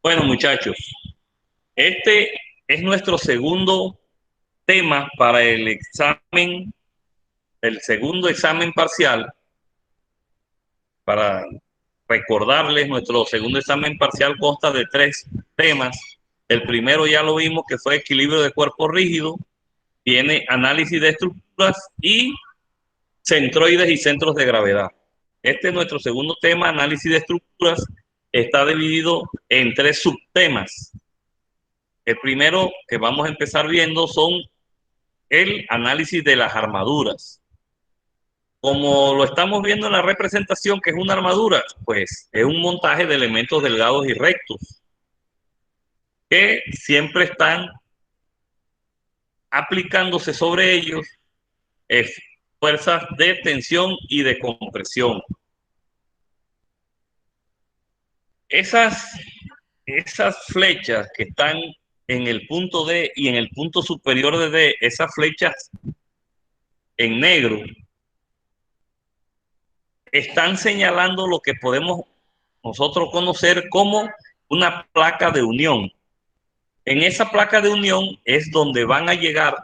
Bueno, muchachos, este es nuestro segundo tema para el segundo examen parcial. Para recordarles, nuestro segundo examen parcial consta de tres temas. El primero ya lo vimos, que fue equilibrio de cuerpo rígido, tiene análisis de estructuras y centroides y centros de gravedad. Este es nuestro segundo tema, análisis de estructuras. Está dividido en tres subtemas. El primero que vamos a empezar viendo son el análisis de las armaduras. Como lo estamos viendo en la representación, que es una armadura, pues es un montaje de elementos delgados y rectos que siempre están aplicándose sobre ellos eh, fuerzas de tensión y de compresión. Esas, esas flechas que están en el punto D y en el punto superior de D, esas flechas en negro, están señalando lo que podemos nosotros conocer como una placa de unión. En esa placa de unión es donde van a llegar,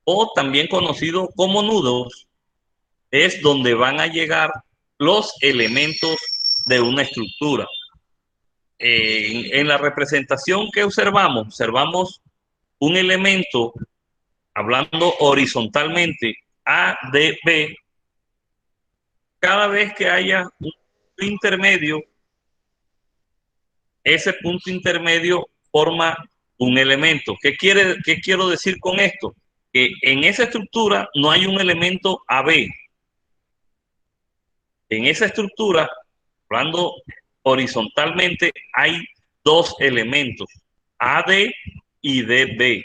o también conocido como nudos, es donde van a llegar los elementos de una estructura. En la representación que observamos un elemento, hablando horizontalmente, A, D, B. Cada vez que haya un intermedio, ese punto intermedio forma un elemento. ¿Qué quiero decir con esto? Que en esa estructura no hay un elemento AB. En esa estructura, hablando horizontalmente, hay dos elementos, AD y DB.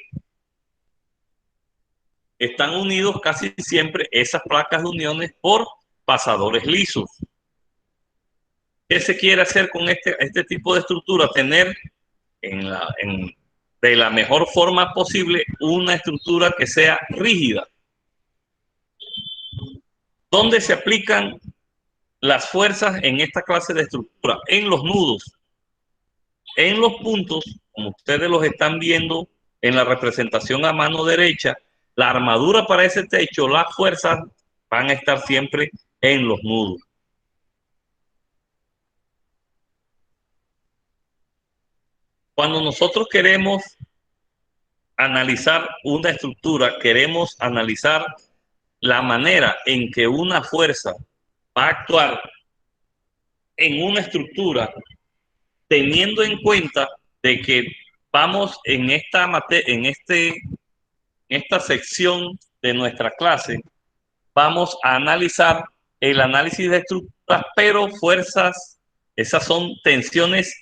Están unidos casi siempre esas placas de uniones por pasadores lisos. ¿Qué se quiere hacer con este tipo de estructura? Tener de la mejor forma posible una estructura que sea rígida. ¿Dónde se aplican las fuerzas en esta clase de estructura? En los nudos, en los puntos, como ustedes los están viendo en la representación a mano derecha. La armadura para ese techo, las fuerzas van a estar siempre en los nudos. Cuando nosotros queremos analizar una estructura, queremos analizar la manera en que una fuerza va a actuar en una estructura, teniendo en cuenta de que vamos en esta sección de nuestra clase, vamos a analizar el análisis de estructuras, pero fuerzas, esas son tensiones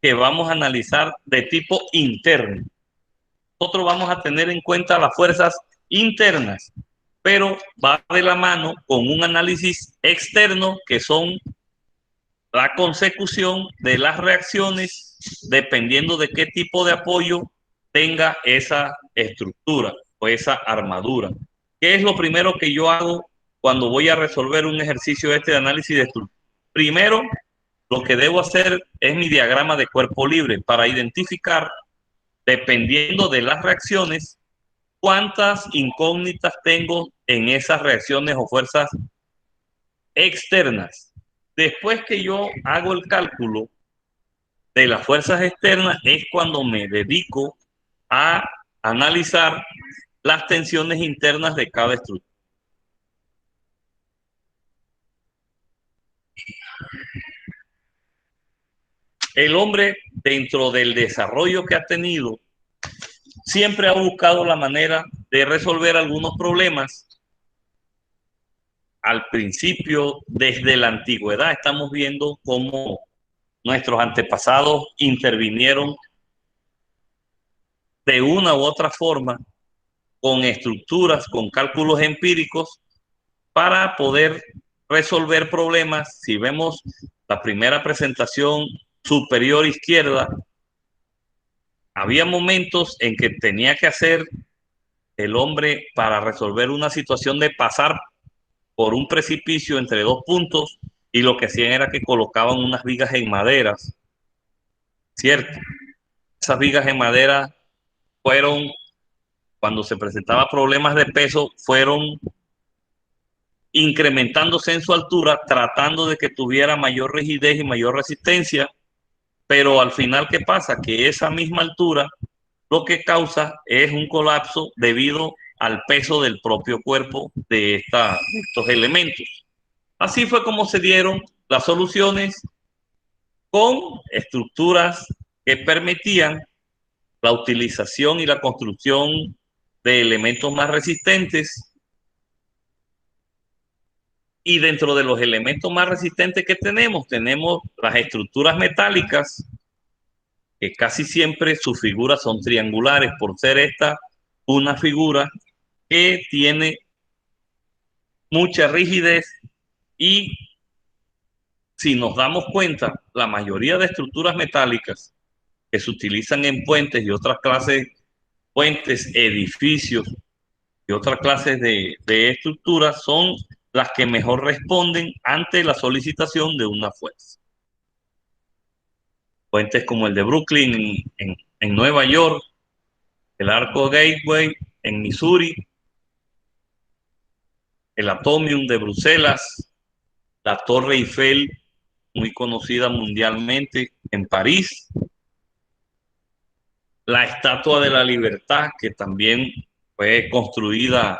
que vamos a analizar de tipo interno. Nosotros vamos a tener en cuenta las fuerzas internas, pero va de la mano con un análisis externo, que son la consecución de las reacciones dependiendo de qué tipo de apoyo tenga esa estructura o esa armadura. ¿Qué es lo primero que yo hago cuando voy a resolver un ejercicio de análisis de estructura? Primero, lo que debo hacer es mi diagrama de cuerpo libre para identificar, dependiendo de las reacciones, cuántas incógnitas tengo en esas reacciones o fuerzas externas. Después que yo hago el cálculo de las fuerzas externas, es cuando me dedico a analizar las tensiones internas de cada estructura. El hombre, dentro del desarrollo que ha tenido, siempre ha buscado la manera de resolver algunos problemas. Al principio, desde la antigüedad, estamos viendo cómo nuestros antepasados intervinieron de una u otra forma con estructuras, con cálculos empíricos, para poder resolver problemas. Si vemos la primera presentación superior izquierda, había momentos en que tenía que hacer el hombre, para resolver una situación de pasar por un precipicio entre dos puntos, y lo que hacían era que colocaban unas vigas en maderas cierto. Esas vigas de madera fueron, cuando se presentaba problemas de peso, fueron incrementándose en su altura, tratando de que tuviera mayor rigidez y mayor resistencia, pero al final, ¿qué pasa? Que esa misma altura lo que causa es un colapso debido al peso del propio cuerpo de estos elementos. Así fue como se dieron las soluciones con estructuras que permitían la utilización y la construcción de elementos más resistentes. Y dentro de los elementos más resistentes que tenemos las estructuras metálicas, que casi siempre sus figuras son triangulares, por ser esta una figura que tiene mucha rigidez. Y si nos damos cuenta, la mayoría de estructuras metálicas que se utilizan en puentes y otras clases, puentes, edificios y otras clases de estructuras, son las que mejor responden ante la solicitación de una fuerza. Puentes como el de Brooklyn en Nueva York, el Arco Gateway en Missouri, el Atomium de Bruselas, la Torre Eiffel, muy conocida mundialmente en París, la Estatua de la Libertad, que también fue construida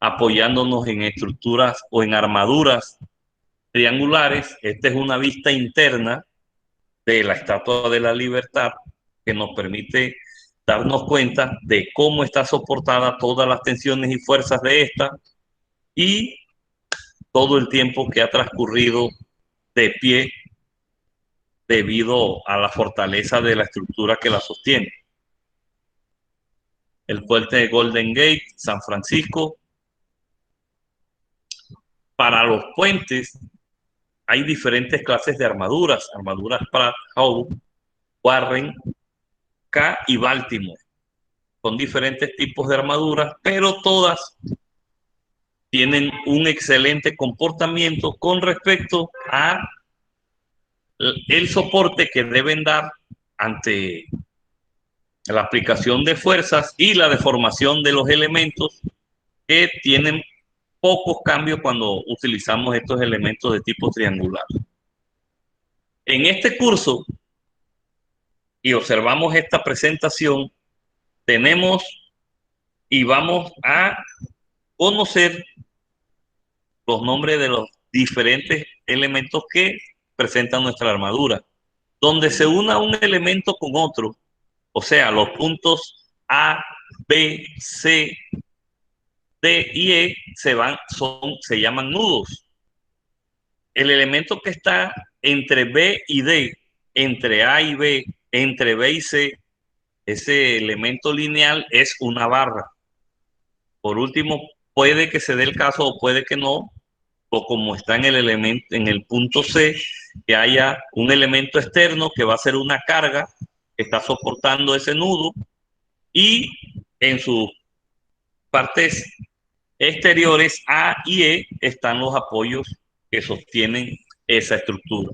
apoyándonos en estructuras o en armaduras triangulares. Esta es una vista interna de la Estatua de la Libertad que nos permite darnos cuenta de cómo está soportada todas las tensiones y fuerzas de esta y todo el tiempo que ha transcurrido de pie debido a la fortaleza de la estructura que la sostiene. El puente de Golden Gate, San Francisco. Para los puentes hay diferentes clases de armaduras. Armaduras Pratt, Howe, Warren, K y Baltimore. Son diferentes tipos de armaduras, pero todas tienen un excelente comportamiento con respecto a el soporte que deben dar ante la aplicación de fuerzas y la deformación de los elementos, que tienen pocos cambios cuando utilizamos estos elementos de tipo triangular. En este curso, y observamos esta presentación, tenemos y vamos a conocer los nombres de los diferentes elementos que presentan nuestra armadura. Donde se una un elemento con otro, o sea, los puntos A, B, C, D y E se llaman nudos. El elemento que está entre B y D, entre A y B, entre B y C, ese elemento lineal es una barra. Por último, puede que se dé el caso o puede que no, o como está en el elemento, en el punto C, que haya un elemento externo que va a ser una carga que está soportando ese nudo, y en sus partes exteriores A y E están los apoyos que sostienen esa estructura.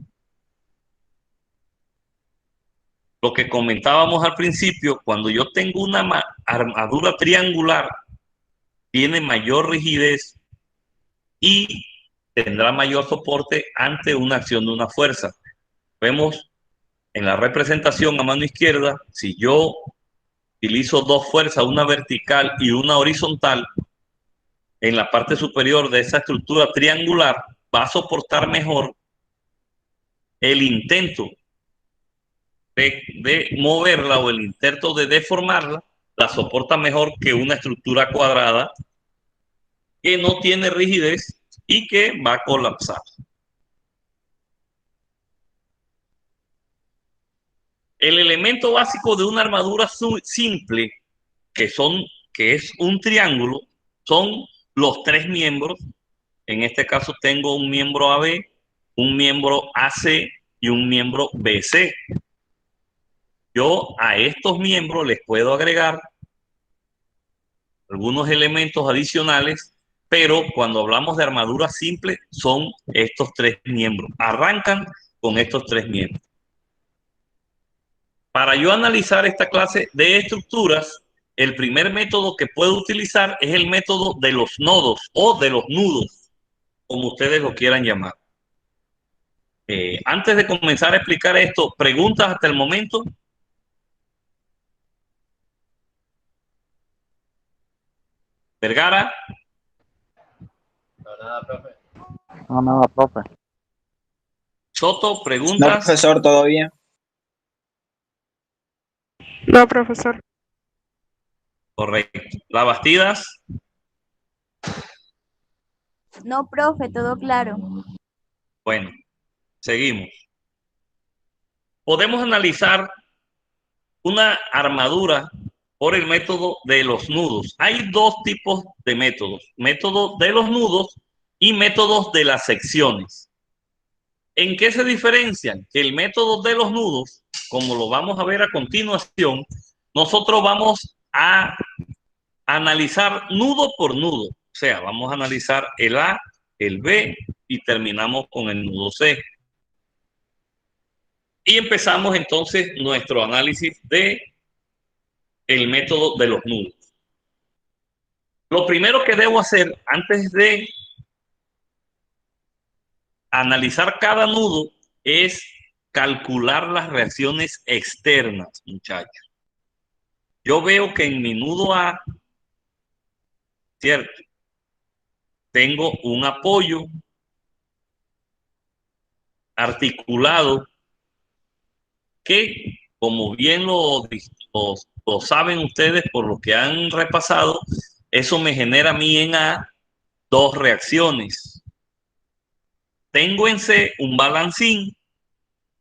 Lo que comentábamos al principio, cuando yo tengo una armadura triangular, tiene mayor rigidez y tendrá mayor soporte ante una acción de una fuerza. Vemos en la representación a mano izquierda, si yo utilizo dos fuerzas, una vertical y una horizontal, en la parte superior de esa estructura triangular va a soportar mejor el intento de moverla o el intento de deformarla, la soporta mejor que una estructura cuadrada que no tiene rigidez y que va a colapsar. El elemento básico de una armadura simple, que es un triángulo, son los tres miembros. En este caso tengo un miembro AB, un miembro AC y un miembro BC. Yo a estos miembros les puedo agregar algunos elementos adicionales, pero cuando hablamos de armadura simple son estos tres miembros. Arrancan con estos tres miembros. Para yo analizar esta clase de estructuras, el primer método que puedo utilizar es el método de los nodos o de los nudos, como ustedes lo quieran llamar. Antes de comenzar a explicar esto, ¿preguntas hasta el momento? Vergara. No, nada, profe. No, nada, profe. Soto, No, ¿preguntas? profesor, todo bien. No, profesor. Correcto. ¿La Bastidas? No, profe, todo claro. Bueno, seguimos. Podemos analizar una armadura por el método de los nudos. Hay dos tipos de métodos: método de los nudos y métodos de las secciones. ¿En qué se diferencian? Que el método de los nudos, como lo vamos a ver a continuación, nosotros vamos a analizar nudo por nudo. O sea, vamos a analizar el A, el B y terminamos con el nudo C. Y empezamos entonces nuestro análisis de el método de los nudos. Lo primero que debo hacer antes de analizar cada nudo es calcular las reacciones externas, muchachos. Yo veo que en mi nudo A, ¿cierto?, tengo un apoyo articulado que, como bien lo saben ustedes por lo que han repasado, eso me genera a mí en A dos reacciones. Tengo en C un balancín,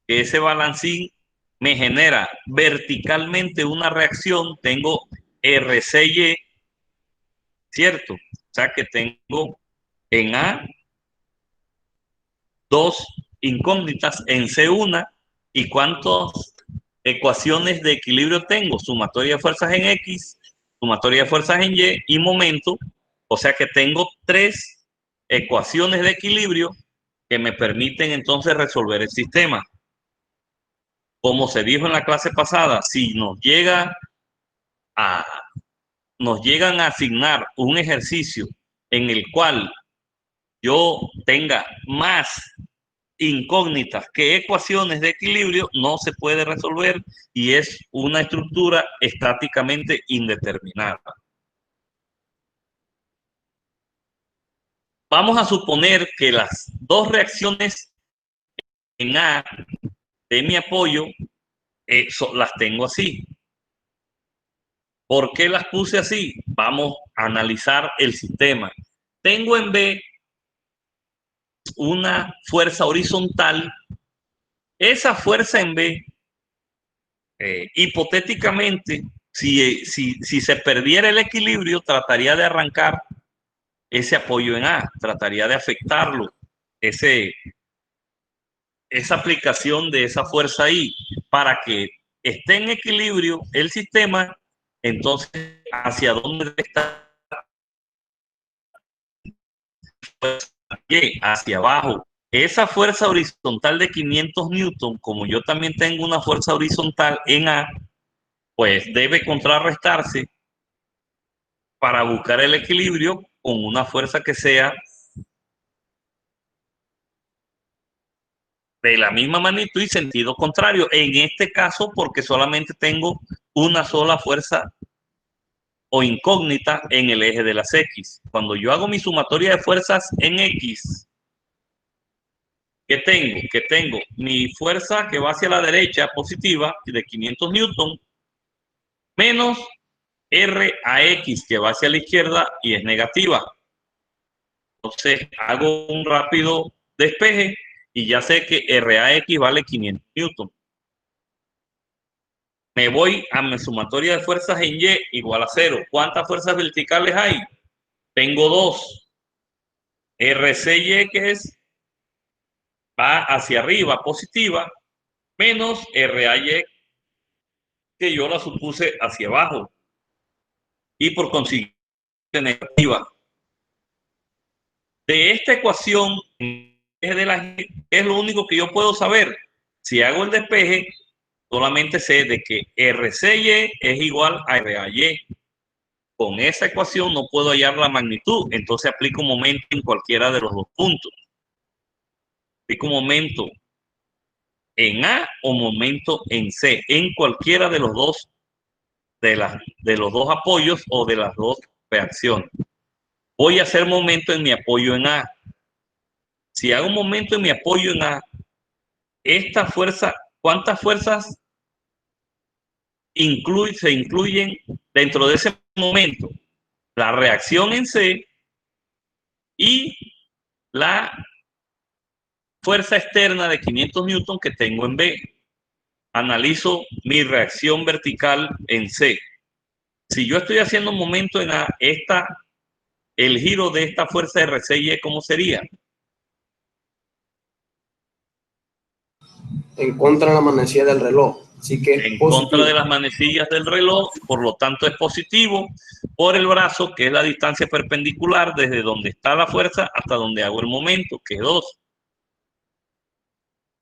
que ese balancín me genera verticalmente una reacción. Tengo RCY, ¿cierto? O sea que tengo en A dos incógnitas, en C una. ¿Y cuántas ecuaciones de equilibrio tengo? Sumatoria de fuerzas en X, sumatoria de fuerzas en Y y momento. O sea que tengo tres ecuaciones de equilibrio que me permiten entonces resolver el sistema. Como se dijo en la clase pasada, si nos llegan a asignar un ejercicio en el cual yo tenga más incógnitas que ecuaciones de equilibrio, no se puede resolver y es una estructura estáticamente indeterminada. Vamos a suponer que las dos reacciones en A de mi apoyo las tengo así. ¿Por qué las puse así? Vamos a analizar el sistema. Tengo en B una fuerza horizontal. Esa fuerza en B, hipotéticamente, si se perdiera el equilibrio, trataría de arrancar ese apoyo en A, trataría de afectarlo, esa aplicación de esa fuerza ahí, para que esté en equilibrio el sistema. Entonces, ¿hacia dónde está? Hacia abajo. Esa fuerza horizontal de 500 newton, como yo también tengo una fuerza horizontal en A, pues debe contrarrestarse para buscar el equilibrio con una fuerza que sea de la misma magnitud y sentido contrario. En este caso, porque solamente tengo una sola fuerza o incógnita en el eje de las X. Cuando yo hago mi sumatoria de fuerzas en X, ¿qué tengo? Que tengo mi fuerza que va hacia la derecha positiva de 500 newton menos R a X que va hacia la izquierda y es negativa. Entonces hago un rápido despeje y ya sé que R a X vale 500 newton. Me voy a mi sumatoria de fuerzas en Y igual a 0. ¿Cuántas fuerzas verticales hay? Tengo dos. RCY, que va hacia arriba, positiva, menos RAY, que yo la supuse hacia abajo. Y por consiguiente, negativa. De esta ecuación, es lo único que yo puedo saber. Si hago el despeje, solamente sé de que RCY es igual a RAY. Con esa ecuación no puedo hallar la magnitud, entonces aplico un momento en cualquiera de los dos puntos. Aplico un momento en A o momento en C, en cualquiera de los dos, de los dos apoyos o de las dos reacciones. Voy a hacer momento en mi apoyo en A. Si hago un momento en mi apoyo en A, esta fuerza, ¿cuántas fuerzas se incluyen dentro de ese momento? La reacción en C y la fuerza externa de 500 newton que tengo en B. Analizo mi reacción vertical en C. Si yo estoy haciendo un momento en A, el giro de esta fuerza RCY, ¿cómo sería? En contra de la manecilla del reloj. Así que En positivo. contra de las manecillas del reloj, por lo tanto es positivo por el brazo, que es la distancia perpendicular desde donde está la fuerza hasta donde hago el momento, que es 2.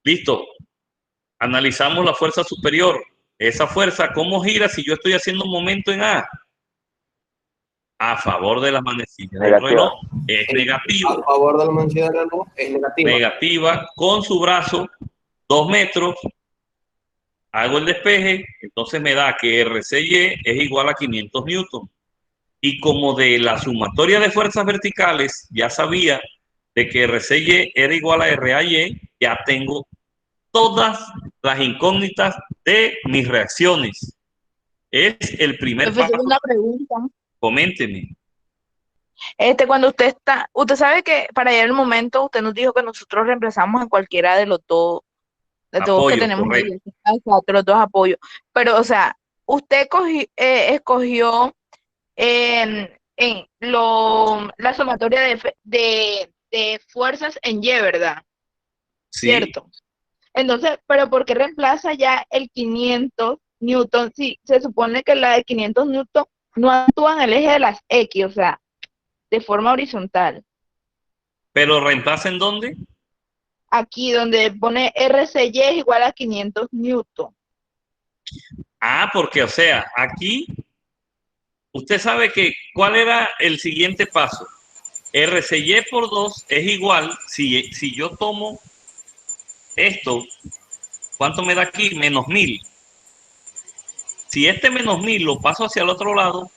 Listo. Analizamos la fuerza superior. Esa fuerza, ¿cómo gira si yo estoy haciendo un momento en A? A favor de las manecillas del reloj. Es negativo. A favor de la manecilla del reloj es negativa. Negativa, con su brazo, 2 metros. Hago el despeje, entonces me da que RCY es igual a 500 newton. Y como de la sumatoria de fuerzas verticales ya sabía de que RCY era igual a RAY, ya tengo todas las incógnitas de mis reacciones. Es el primer Profesor, paso. una pregunta. Coménteme. Cuando usted sabe que para llegar el momento, usted nos dijo que nosotros reemplazamos en cualquiera de los dos, de todos que Apoyo, tenemos ahí, correcto. exacto, los dos apoyos. Pero, o sea, usted escogió la sumatoria de fuerzas en Y, ¿verdad? Sí. Cierto. Entonces, ¿pero por qué reemplaza ya el 500 newton? Sí, se supone que la de 500 newton no actúa en el eje de las X, o sea, de forma horizontal. ¿Pero reemplaza en dónde? Aquí donde pone RCY es igual a 500 newton. Ah, porque, o sea, aquí usted sabe que, ¿cuál era el siguiente paso? RCY por 2 es igual, si yo tomo esto, ¿cuánto me da aquí? Menos 1000. Si este menos 1000 lo paso hacia el otro lado,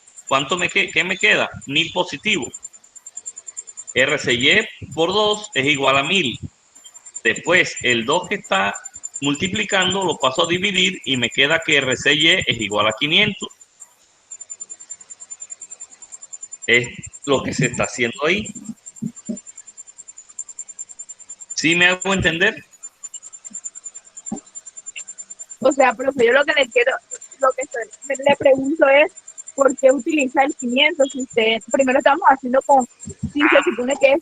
¿qué me queda? 1000 positivo. RCY por 2 es igual a 1000. Después, el 2 que está multiplicando lo paso a dividir y me queda que RCY es igual a 500. Es lo que se está haciendo ahí. ¿Sí me hago entender? O sea, profe, yo lo que le pregunto es, ¿por qué utiliza el 500? Si usted, primero estamos haciendo si se supone que es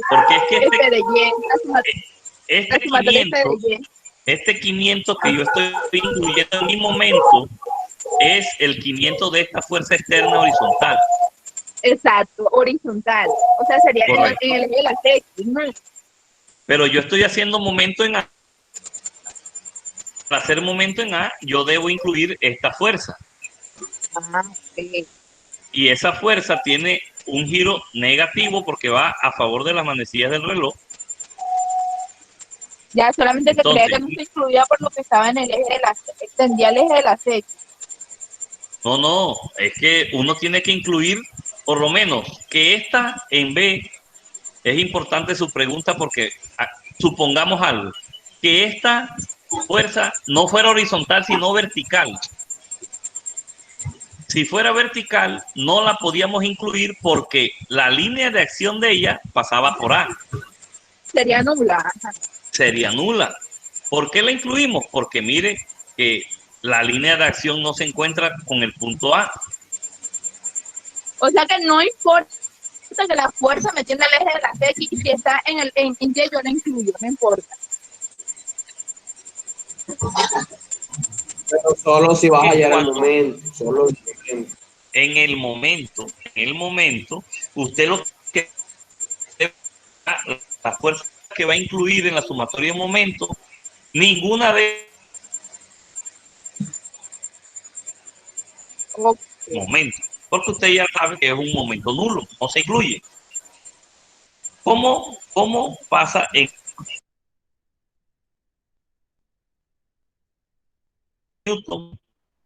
porque es que F de Y, este la sumatoria F de 500, Y. este 500 que yo estoy incluyendo en mi momento es el 500 de esta fuerza externa horizontal. Exacto, horizontal. O sea, sería en el eje de las X, ¿no? Pero yo estoy haciendo momento en A. Para hacer momento en A, yo debo incluir esta fuerza. Okay. Y esa fuerza tiene un giro negativo porque va a favor de las manecillas del reloj. Ya, solamente que Entonces, creía que no se incluía por lo que estaba en el eje de las X, extendía el eje de las X. No, es que uno tiene que incluir por lo menos que esta en B, es importante su pregunta porque supongamos algo, que esta fuerza no fuera horizontal sino vertical. Si fuera vertical no la podíamos incluir porque la línea de acción de ella pasaba por A. Sería nula. Sería nula. ¿Por qué la incluimos? Porque mire que la línea de acción no se encuentra con el punto A. O sea que no importa que la fuerza me tiene el eje de las X y si está en Y yo la incluyo, no importa. Pero solo si vas a hallar el momento, solo en el momento, usted lo que la fuerza que va a incluir en la sumatoria de momento, ninguna de Ok. momento, porque usted ya sabe que es un momento nulo, no se incluye. ¿Cómo pasa en Newton,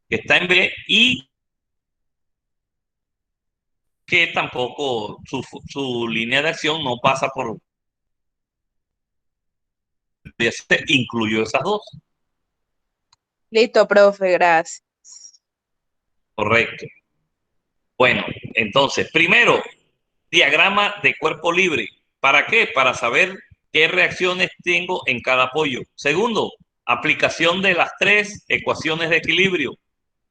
que está en B, y que tampoco su línea de acción no pasa por... Incluyó esas dos. Listo, profe, gracias. Correcto. Bueno, entonces, primero, diagrama de cuerpo libre. ¿Para qué? Para saber qué reacciones tengo en cada apoyo. Segundo, aplicación de las tres ecuaciones de equilibrio.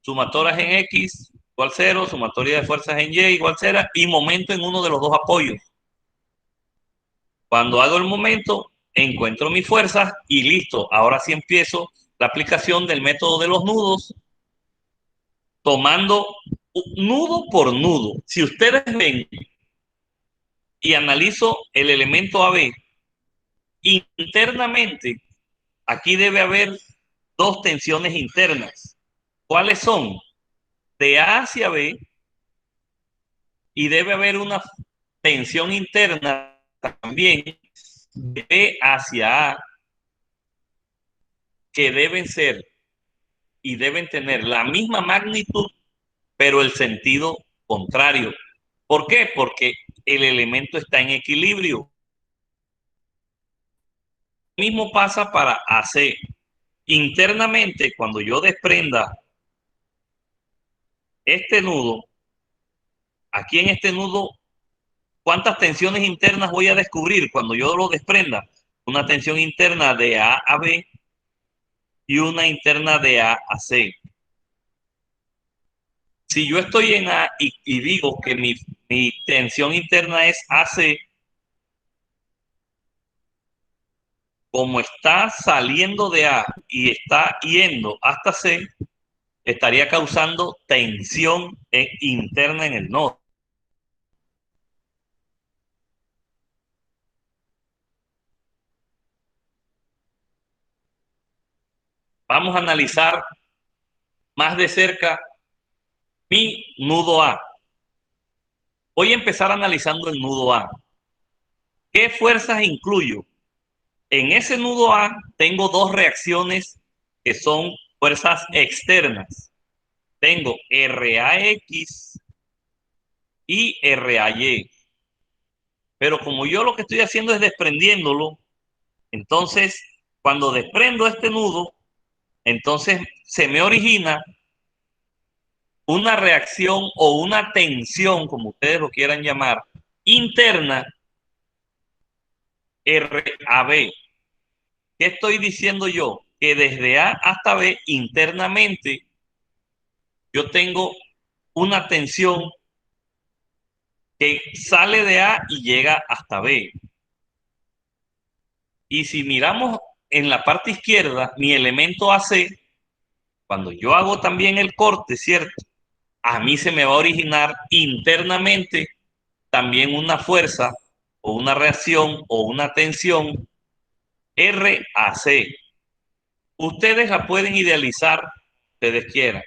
Sumatorias en X igual 0, sumatoria de fuerzas en Y igual 0 y momento en uno de los dos apoyos. Cuando hago el momento, encuentro mis fuerzas y listo. Ahora sí empiezo la aplicación del método de los nudos, tomando nudo por nudo. Si ustedes ven y analizo el elemento AB, internamente, aquí debe haber dos tensiones internas. ¿Cuáles son? De A hacia B, y debe haber una tensión interna también de B hacia A, que deben ser y deben tener la misma magnitud, pero el sentido contrario. ¿Por qué? Porque el elemento está en equilibrio. Lo mismo pasa para AC. Internamente, cuando yo desprenda este nudo, aquí en este nudo, ¿cuántas tensiones internas voy a descubrir cuando yo lo desprenda? Una tensión interna de A a B y una interna de A a C. Si yo estoy en A y digo que mi tensión interna es AC, como está saliendo de A y está yendo hasta C, estaría causando tensión interna en el nodo. Vamos a analizar más de cerca mi nudo A. Voy a empezar analizando el nudo A. ¿Qué fuerzas incluyo? En ese nudo A tengo dos reacciones que son fuerzas externas. Tengo RAX y RAY. Pero como yo lo que estoy haciendo es desprendiéndolo, entonces cuando desprendo este nudo, entonces se me origina una reacción o una tensión, como ustedes lo quieran llamar, interna RAB. ¿Qué estoy diciendo yo? Que desde A hasta B internamente yo tengo una tensión que sale de A y llega hasta B. Y si miramos en la parte izquierda, mi elemento AC, cuando yo hago también el corte, ¿cierto? A mí se me va a originar internamente también una fuerza o una reacción o una tensión RAC. Ustedes la pueden idealizar, ustedes quieran.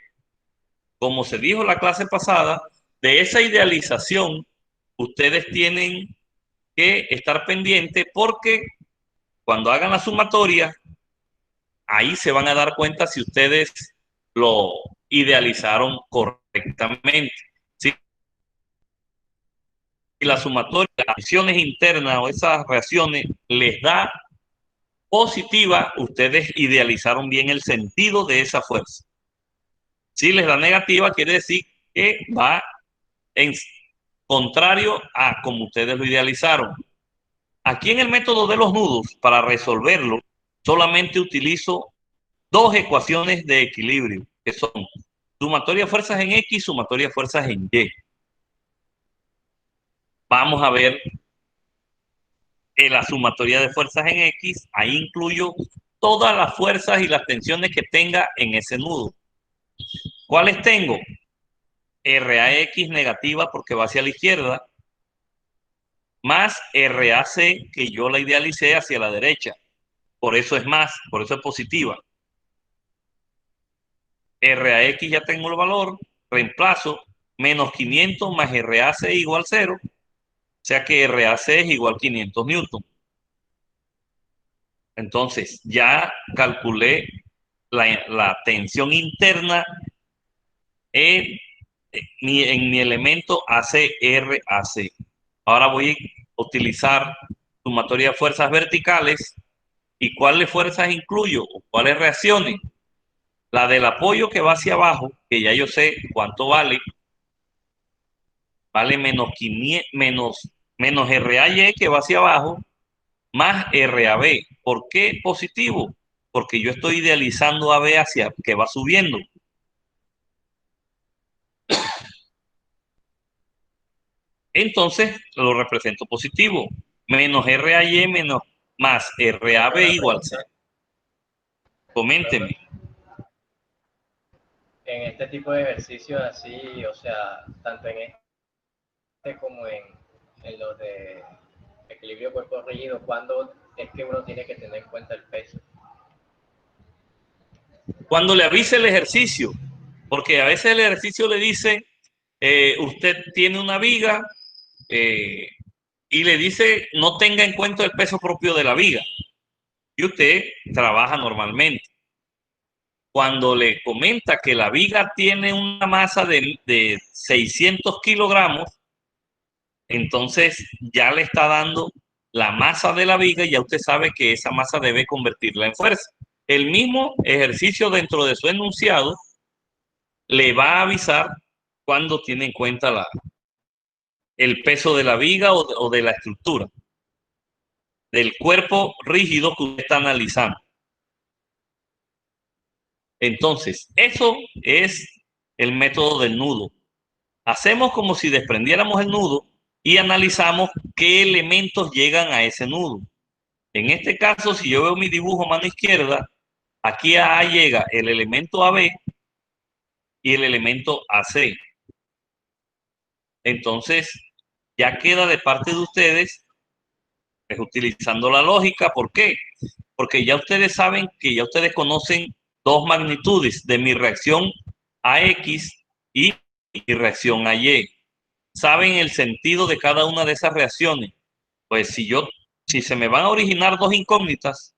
Como se dijo en la clase pasada, de esa idealización, ustedes tienen que estar pendientes porque cuando hagan la sumatoria, ahí se van a dar cuenta si ustedes lo idealizaron correctamente. Si la sumatoria, las acciones internas o esas reacciones les da positiva, ustedes idealizaron bien el sentido de esa fuerza. Si les da negativa, quiere decir que va en contrario a como ustedes lo idealizaron. Aquí en el método de los nudos, para resolverlo, solamente utilizo dos ecuaciones de equilibrio, que son sumatoria de fuerzas en X, sumatoria de fuerzas en Y. Vamos a ver la sumatoria de fuerzas en X, ahí incluyo todas las fuerzas y las tensiones que tenga en ese nudo. ¿Cuáles tengo? RAX negativa porque va hacia la izquierda, más RAC que yo la idealicé hacia la derecha. Por eso es más, por eso es positiva. RAX ya tengo el valor, reemplazo menos 500 más RAC igual 0, o sea que RAC es igual 500 newton. Entonces, ya calculé la tensión interna en mi elemento ACRAC. Ahora voy a utilizar sumatoria de fuerzas verticales. ¿Y cuáles fuerzas incluyo? ¿O cuáles reacciones? La del apoyo que va hacia abajo, que ya yo sé cuánto vale, vale menos 500, menos RAY que va hacia abajo, más RAB. ¿Por qué positivo? Porque yo estoy idealizando AB hacia que va subiendo. Entonces lo represento positivo. Menos RAY menos más RAB igual 0. Coménteme. En este tipo de ejercicios así, o sea, tanto en este como en los de equilibrio cuerpo rígido, ¿cuándo es que uno tiene que tener en cuenta el peso? Cuando le avise el ejercicio, porque a veces el ejercicio le dice, usted tiene una viga y le dice no tenga en cuenta el peso propio de la viga. Y usted trabaja normalmente. Cuando le comenta que la viga tiene una masa de 600 kilogramos, entonces ya le está dando la masa de la viga y ya usted sabe que esa masa debe convertirla en fuerza. El mismo ejercicio dentro de su enunciado le va a avisar cuando tiene en cuenta el peso de la viga o de la estructura, del cuerpo rígido que usted está analizando. Entonces, eso es el método del nudo. Hacemos como si desprendiéramos el nudo y analizamos qué elementos llegan a ese nudo. En este caso, si yo veo mi dibujo a mano izquierda, aquí a A llega el elemento AB y el elemento AC. Entonces, ya queda de parte de ustedes, pues, utilizando la lógica. ¿Por qué? Porque ya ustedes saben que ya ustedes conocen dos magnitudes de mi reacción a X y mi reacción a Y. Saben el sentido de cada una de esas reacciones. Pues si se me van a originar dos incógnitas,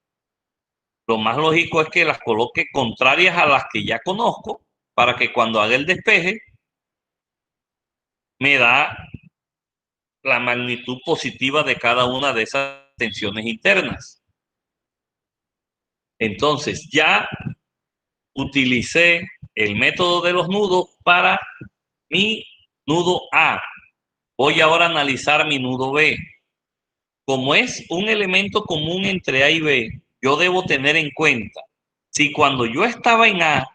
lo más lógico es que las coloque contrarias a las que ya conozco para que cuando haga el despeje me da la magnitud positiva de cada una de esas tensiones internas. Entonces ya utilicé el método de los nudos para mi nudo A. Voy ahora a analizar mi nudo B. Como es un elemento común entre A y B, yo debo tener en cuenta si cuando yo estaba en A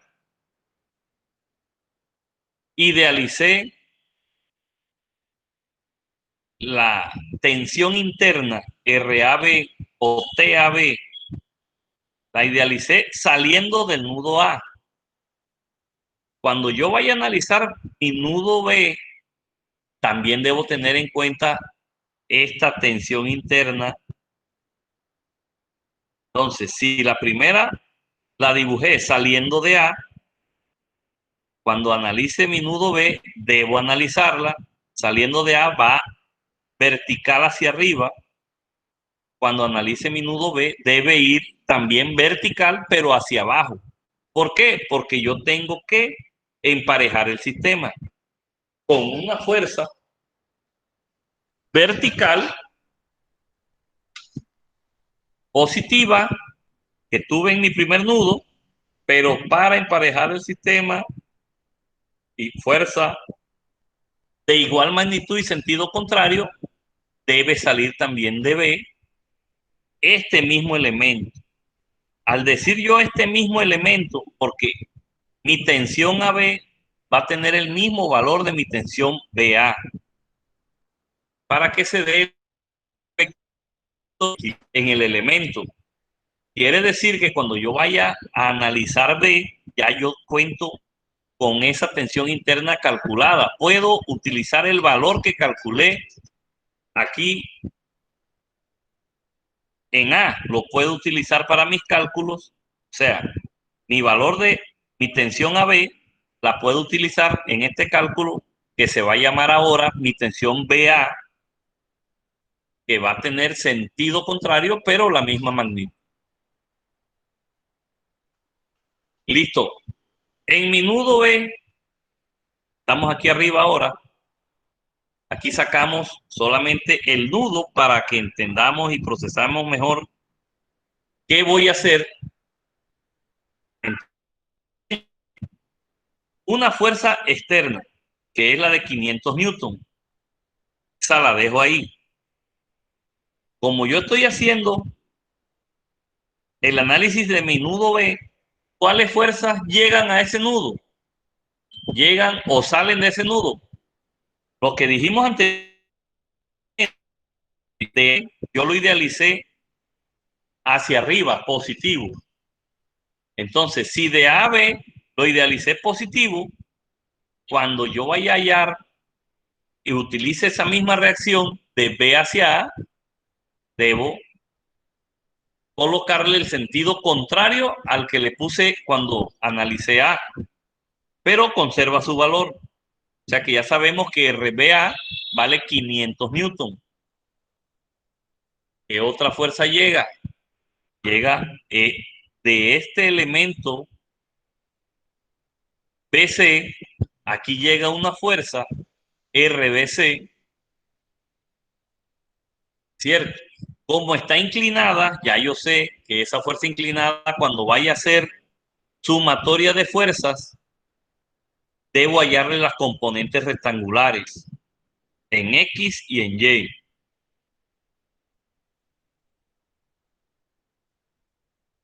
idealicé la tensión interna RAB o TAB, la idealicé saliendo del nudo A. Cuando yo vaya a analizar mi nudo B, también debo tener en cuenta esta tensión interna. Entonces, si la primera la dibujé saliendo de A, cuando analice mi nudo B, debo analizarla saliendo de A, va vertical hacia arriba. Cuando analice mi nudo B, debe ir también vertical, pero hacia abajo. ¿Por qué? Porque yo tengo que emparejar el sistema con una fuerza vertical positiva que tuve en mi primer nudo, pero para emparejar el sistema y fuerza de igual magnitud y sentido contrario, debe salir también de B este mismo elemento. Al decir yo este mismo elemento, porque mi tensión AB va a tener el mismo valor de mi tensión BA, para que se dé en el elemento. Quiere decir que cuando yo vaya a analizar B, ya yo cuento con esa tensión interna calculada. Puedo utilizar el valor que calculé aquí en A, lo puedo utilizar para mis cálculos. O sea, mi valor de mi tensión AB la puedo utilizar en este cálculo que se va a llamar ahora mi tensión BA, que va a tener sentido contrario, pero la misma magnitud. Listo. En mi nudo B, estamos aquí arriba ahora. Aquí sacamos solamente el nudo para que entendamos y procesamos mejor qué voy a hacer. Una fuerza externa, que es la de 500 newton. Esa la dejo ahí. Como yo estoy haciendo el análisis de mi nudo B, ¿cuáles fuerzas llegan a ese nudo? Llegan o salen de ese nudo. Lo que dijimos antes, yo lo idealicé hacia arriba, positivo. Entonces, si de A a B lo idealicé positivo, cuando yo vaya a hallar y utilice esa misma reacción de B hacia A, debo colocarle el sentido contrario al que le puse cuando analicé A, pero conserva su valor. O sea que ya sabemos que RBA vale 500 newton. ¿Qué otra fuerza llega? Llega de este elemento BC, aquí llega una fuerza RBC, ¿cierto? Como está inclinada, ya yo sé que esa fuerza inclinada, cuando vaya a ser sumatoria de fuerzas, debo hallarle las componentes rectangulares en X y en Y.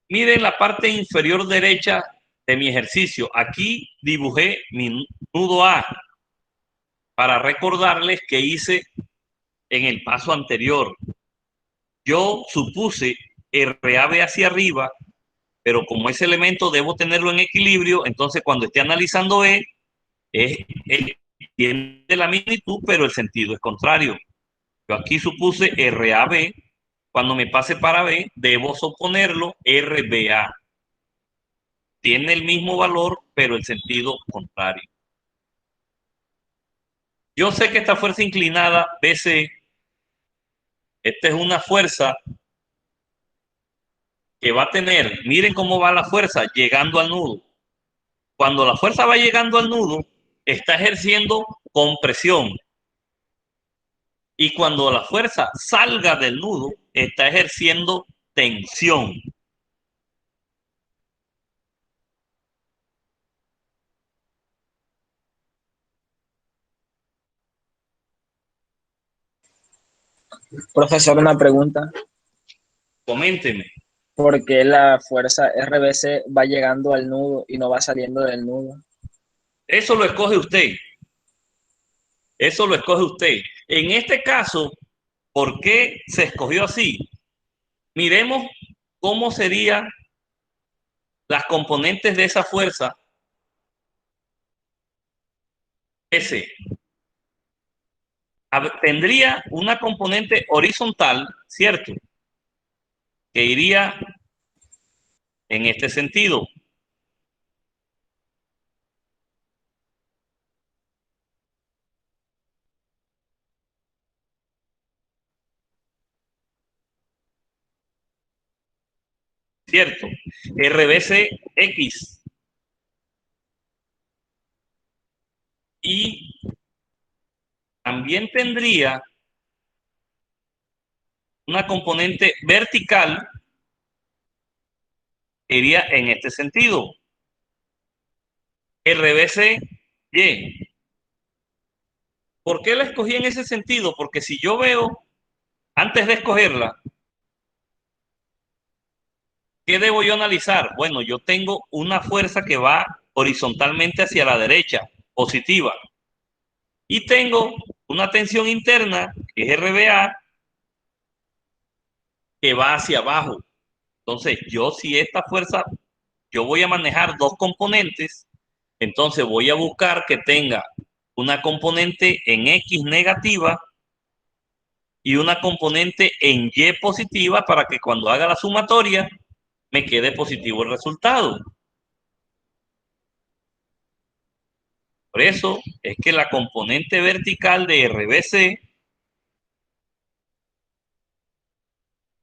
Miren la parte inferior derecha de mi ejercicio. Aquí dibujé mi nudo A para recordarles que hice en el paso anterior. Yo supuse RAB hacia arriba, pero como ese elemento debo tenerlo en equilibrio, entonces cuando esté analizando E, tiene la magnitud, pero el sentido es contrario. Yo aquí supuse RAB, cuando me pase para B, debo suponerlo RBA. Tiene el mismo valor, pero el sentido contrario. Yo sé que esta fuerza inclinada, BC, esta es una fuerza que va a tener, miren cómo va la fuerza llegando al nudo. Cuando la fuerza va llegando al nudo, está ejerciendo compresión. Y cuando la fuerza salga del nudo, está ejerciendo tensión. Profesor, una pregunta. Coménteme. ¿Por qué la fuerza RBC va llegando al nudo y no va saliendo del nudo? Eso lo escoge usted. Eso lo escoge usted. En este caso, ¿por qué se escogió así? Miremos cómo serían las componentes de esa fuerza S. Tendría una componente horizontal, ¿cierto? Que iría en este sentido. ¿Cierto? RBCX. Y también tendría una componente vertical que iría en este sentido. RBCY. ¿Por qué la escogí en ese sentido? Porque si yo veo, antes de escogerla, ¿qué debo yo analizar? Bueno, yo tengo una fuerza que va horizontalmente hacia la derecha, positiva. Y tengo una tensión interna, que es RBA, que va hacia abajo. Entonces, si esta fuerza, yo voy a manejar dos componentes, entonces voy a buscar que tenga una componente en X negativa y una componente en Y positiva para que cuando haga la sumatoria me quede positivo el resultado. Por eso es que la componente vertical de RBC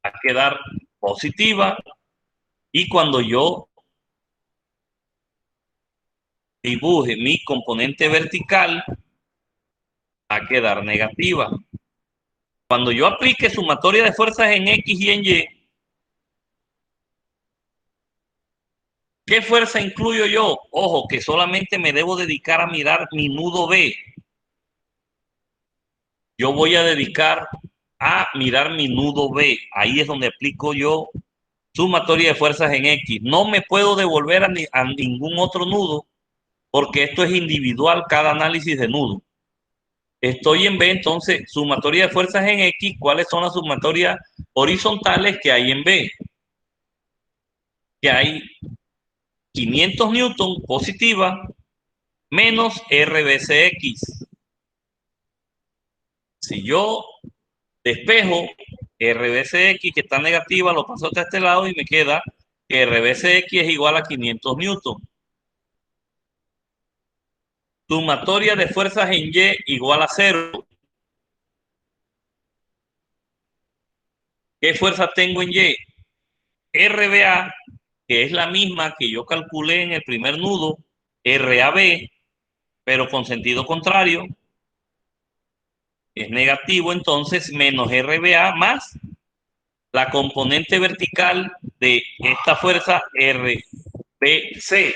va a quedar positiva, y cuando yo dibuje mi componente vertical va a quedar negativa. Cuando yo aplique sumatoria de fuerzas en X y en Y, ¿qué fuerza incluyo yo? Ojo, que solamente me debo dedicar a mirar mi nudo B. Yo voy a dedicar a mirar mi nudo B. Ahí es donde aplico yo sumatoria de fuerzas en X. No me puedo devolver a ningún otro nudo, porque esto es individual, cada análisis de nudo. Estoy en B, entonces, sumatoria de fuerzas en X. ¿Cuáles son las sumatorias horizontales que hay en B? Que hay 500 newton positiva menos RBCX. Si yo despejo RBCX, que está negativa, lo paso hasta este lado y me queda que RBCX es igual a 500 newton. Sumatoria de fuerzas en Y igual a 0. ¿Qué fuerza tengo en Y? RBA, que es la misma que yo calculé en el primer nudo, RAB, pero con sentido contrario, es negativo, entonces menos RBA más la componente vertical de esta fuerza RBC.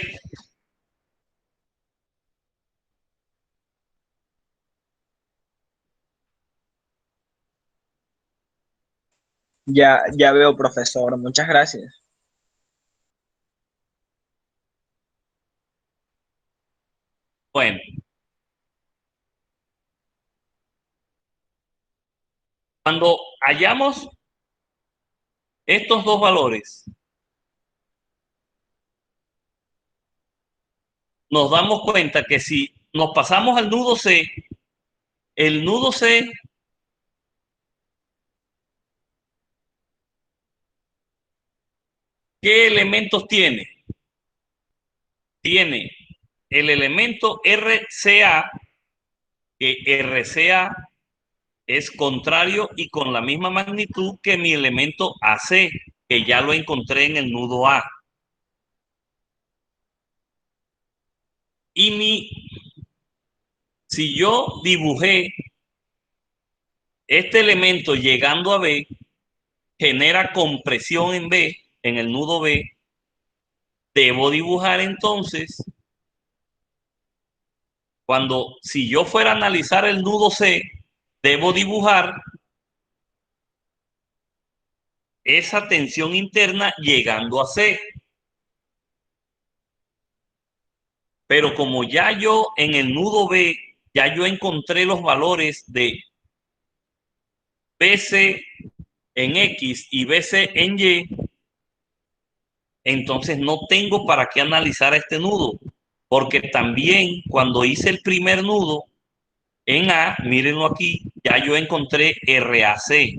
Ya veo, profesor. Muchas gracias. Bueno, cuando hallamos estos dos valores, nos damos cuenta que si nos pasamos al nudo C, el nudo C ¿qué elementos tiene? Tiene el elemento RCA, que RCA es contrario y con la misma magnitud que mi elemento AC, que ya lo encontré en el nudo A. Y si yo dibujé este elemento llegando a B, genera compresión en B, en el nudo B. Debo dibujar entonces, si yo fuera a analizar el nudo C, debo dibujar esa tensión interna llegando a C. Pero como ya yo en el nudo B, ya yo encontré los valores de BC en X y BC en Y, entonces no tengo para qué analizar este nudo, porque también cuando hice el primer nudo en A, mírenlo aquí, ya yo encontré RAC,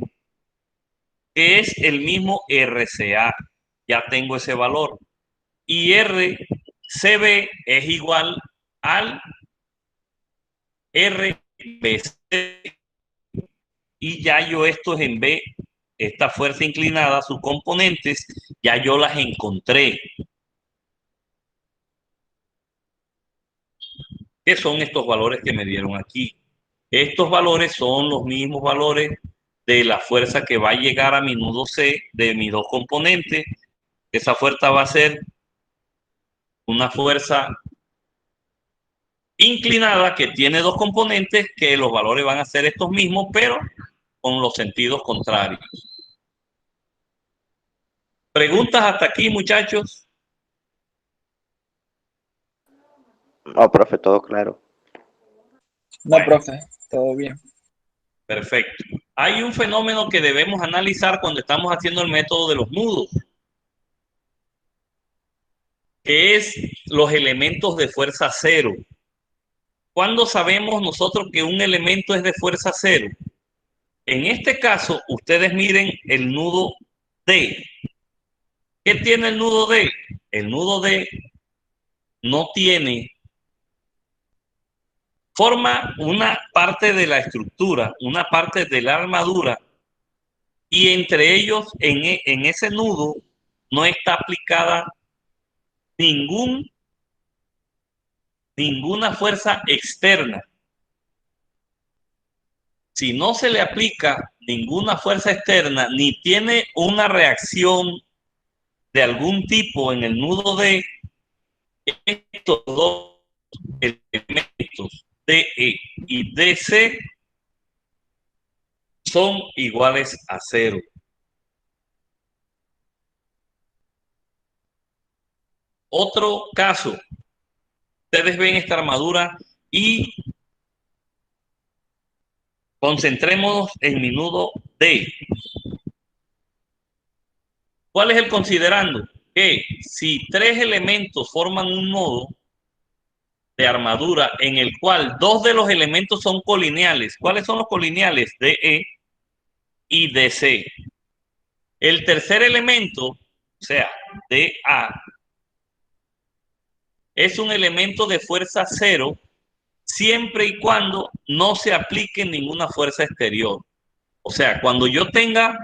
que es el mismo RCA, ya tengo ese valor, y RCB es igual al RBC, y ya yo estos en B, esta fuerza inclinada, sus componentes, ya yo las encontré. ¿Qué son estos valores que me dieron aquí? Estos valores son los mismos valores de la fuerza que va a llegar a mi nudo C de mis dos componentes. Esa fuerza va a ser una fuerza inclinada que tiene dos componentes, que los valores van a ser estos mismos, pero con los sentidos contrarios. ¿Preguntas hasta aquí, muchachos? No, profe, todo claro. No, Bueno, profe, todo bien. perfecto. Hay un fenómeno que debemos analizar cuando estamos haciendo el método de los nudos, que es los elementos de fuerza cero. ¿Cuándo sabemos nosotros que un elemento es de fuerza cero? En este caso, ustedes miren el nudo D. ¿Qué tiene el nudo D? El nudo D no tiene forma una parte de la estructura, una parte de la armadura, y entre ellos, en ese nudo, no está aplicada ninguna fuerza externa. Si no se le aplica ninguna fuerza externa, ni tiene una reacción de algún tipo en el nudo D, estos dos elementos DE y DC son iguales a 0. Otro caso, ustedes ven esta armadura y concentrémonos en mi nudo D. ¿Cuál es el considerando? Que si tres elementos forman un nodo de armadura en el cual dos de los elementos son colineales. ¿Cuáles son los colineales? DE y DC. El tercer elemento, o sea, DA, es un elemento de fuerza 0 siempre y cuando no se aplique ninguna fuerza exterior. O sea, cuando yo tenga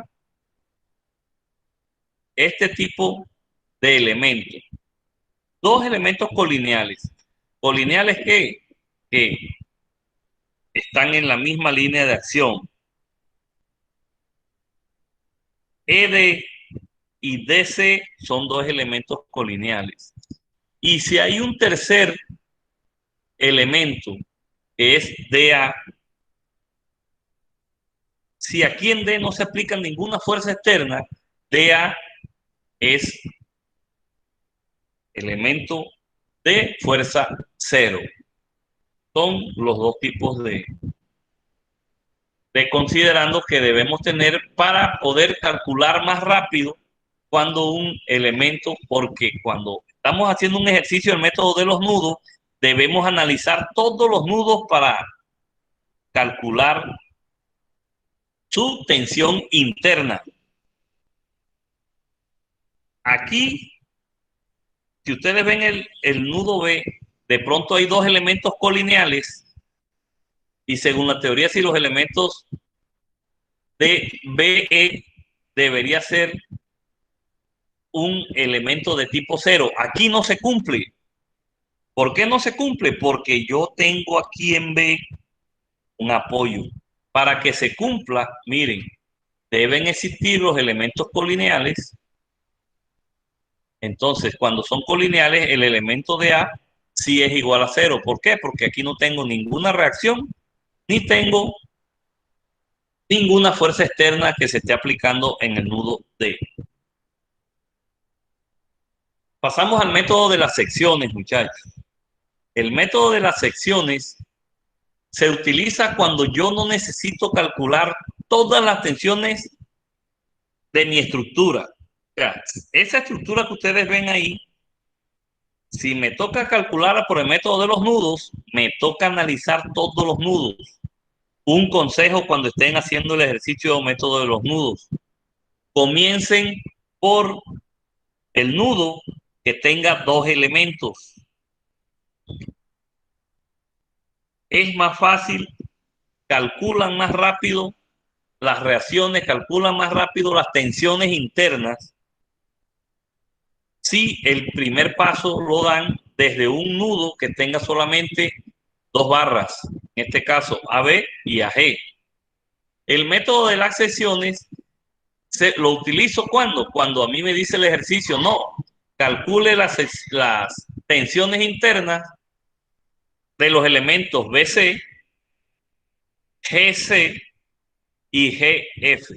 este tipo de elementos, dos elementos colineales. ¿Colineales qué? Que están en la misma línea de acción. ED y DC son dos elementos colineales. Y si hay un tercer elemento, que es DA, si aquí en D no se aplica ninguna fuerza externa, DA es elemento de fuerza 0. Son los dos tipos de considerando que debemos tener para poder calcular más rápido cuando un elemento, porque cuando estamos haciendo un ejercicio del método de los nudos, debemos analizar todos los nudos para calcular su tensión interna. Aquí, si ustedes ven el nudo B, de pronto hay dos elementos colineales y según la teoría, si los elementos de BE debería ser un elemento de tipo 0. Aquí no se cumple. ¿Por qué no se cumple? Porque yo tengo aquí en B un apoyo. Para que se cumpla, miren, deben existir los elementos colineales. Entonces, cuando son colineales, el elemento de A sí es igual a 0. ¿Por qué? Porque aquí no tengo ninguna reacción, ni tengo ninguna fuerza externa que se esté aplicando en el nudo D. Pasamos al método de las secciones, muchachos. El método de las secciones se utiliza cuando yo no necesito calcular todas las tensiones de mi estructura. O sea, esa estructura que ustedes ven ahí, si me toca calcularla por el método de los nudos, me toca analizar todos los nudos. Un consejo cuando estén haciendo el ejercicio del método de los nudos: comiencen por el nudo que tenga dos elementos. Es más fácil, calculan más rápido las reacciones, calculan más rápido las tensiones internas si el primer paso lo dan desde un nudo que tenga solamente dos barras, en este caso AB y AG. El método de las secciones lo utilizo cuando a mí me dice el ejercicio, no, calcule las tensiones internas de los elementos BC, GC y GF.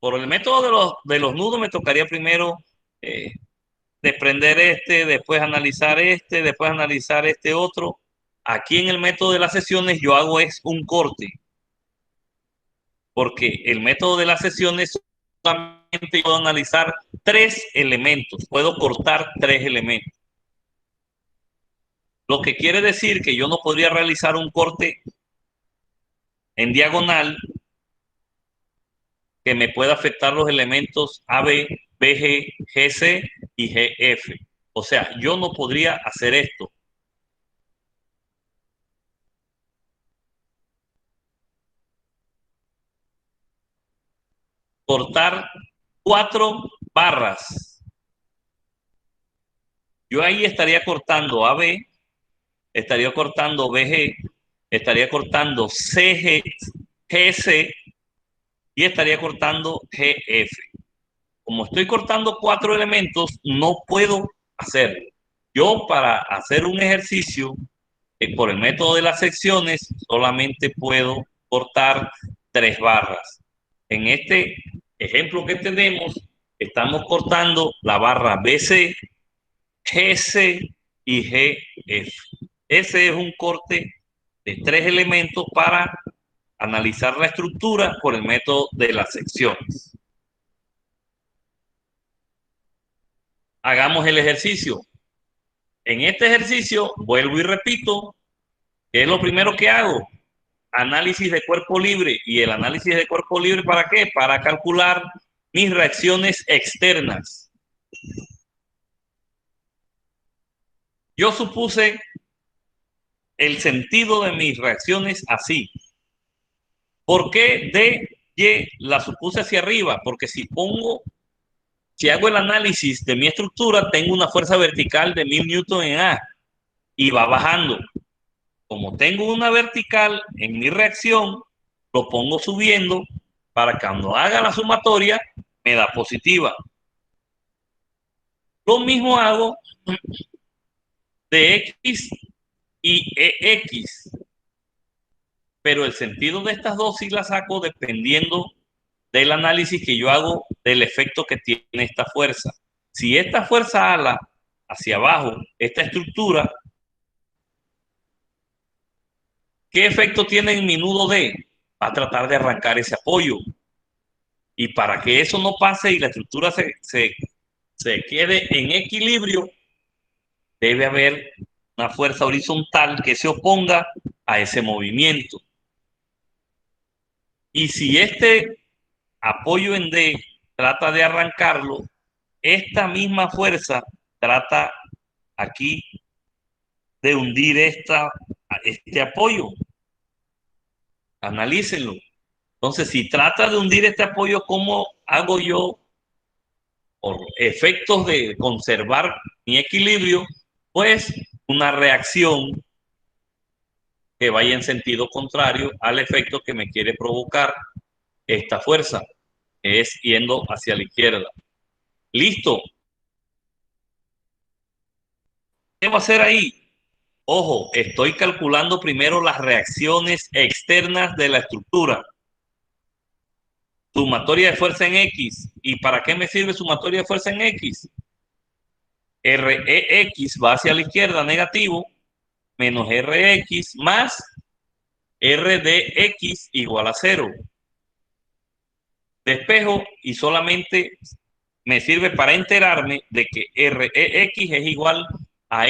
Por el método de los nudos me tocaría primero desprender después analizar después analizar este otro. Aquí en el método de las secciones yo hago es un corte, porque el método de las secciones solamente puedo analizar tres elementos, puedo cortar tres elementos. Lo que quiere decir que yo no podría realizar un corte en diagonal que me pueda afectar los elementos AB, BG, GC y GF. O sea, yo no podría hacer esto. cortar 4 barras. Yo ahí estaría cortando AB, estaría cortando BG, estaría cortando CG, GC y estaría cortando GF. Como estoy cortando 4 elementos, no puedo hacerlo. Yo, para hacer un ejercicio por el método de las secciones, solamente puedo cortar 3 barras. En este ejemplo que tenemos, estamos cortando la barra BC, GC y GF. Ese es un corte de 3 elementos para analizar la estructura por el método de las secciones. Hagamos el ejercicio. En este ejercicio, vuelvo y repito, ¿qué es lo primero que hago? Análisis de cuerpo libre. ¿Y el análisis de cuerpo libre para qué? Para calcular mis reacciones externas. Yo supuse el sentido de mis reacciones así. ¿Por qué D, Y la supuse hacia arriba? Porque si hago el análisis de mi estructura, tengo una fuerza vertical de 1000 newton en A y va bajando. Como tengo una vertical en mi reacción, lo pongo subiendo para que cuando haga la sumatoria me da positiva. Lo mismo hago de X y EX. Pero el sentido de estas dos sí las saco dependiendo del análisis que yo hago del efecto que tiene esta fuerza. Si esta fuerza ala hacia abajo, esta estructura, ¿qué efecto tiene en mi nudo D? Va a tratar de arrancar ese apoyo. Y para que eso no pase y la estructura se quede en equilibrio, debe haber una fuerza horizontal que se oponga a ese movimiento. Y si este apoyo en D trata de arrancarlo, esta misma fuerza trata aquí de hundir este apoyo. Analícenlo. Entonces, si trata de hundir este apoyo, ¿cómo hago yo, por efectos de conservar mi equilibrio? Pues una reacción que vaya en sentido contrario al efecto que me quiere provocar esta fuerza, que es yendo hacia la izquierda. ¿Listo? ¿Qué va a hacer ahí? Ojo, estoy calculando primero las reacciones externas de la estructura. Sumatoria de fuerza en X. ¿Y para qué me sirve sumatoria de fuerza en X? REX va hacia la izquierda, negativo, menos RX más RDX igual a 0. Despejo y solamente me sirve para enterarme de que REX es igual a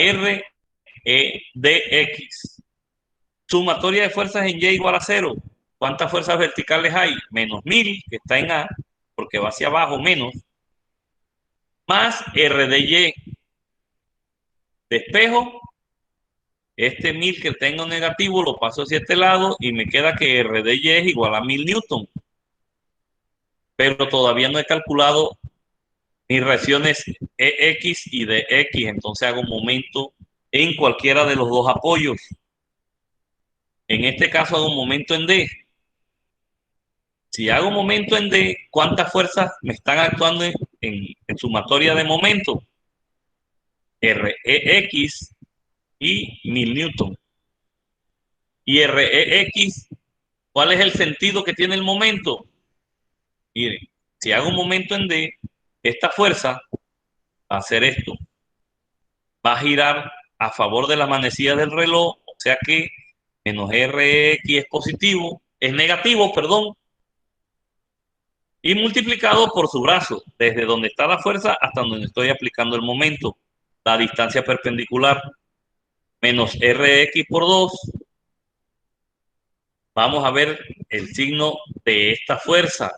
REDX. Sumatoria de fuerzas en Y igual a 0. ¿Cuántas fuerzas verticales hay? Menos 1000, que está en A, porque va hacia abajo, menos, más RDY. Despejo, este 1000 que tengo negativo lo paso hacia este lado y me queda que RDY es igual a 1000 newton. Pero todavía no he calculado mis reacciones EX y DX, entonces hago momento en cualquiera de los dos apoyos. En este caso hago momento en D. Si hago momento en D, ¿cuántas fuerzas me están actuando en sumatoria de momento? REX y 1000 newton. Y REX, ¿cuál es el sentido que tiene el momento? Miren, si hago momento en D, esta fuerza va a hacer esto. Va a girar a favor de la manecilla del reloj, o sea que menos RX es positivo, es negativo, perdón, y multiplicado por su brazo, desde donde está la fuerza hasta donde estoy aplicando el momento, la distancia perpendicular, menos RX por 2. Vamos a ver el signo de esta fuerza.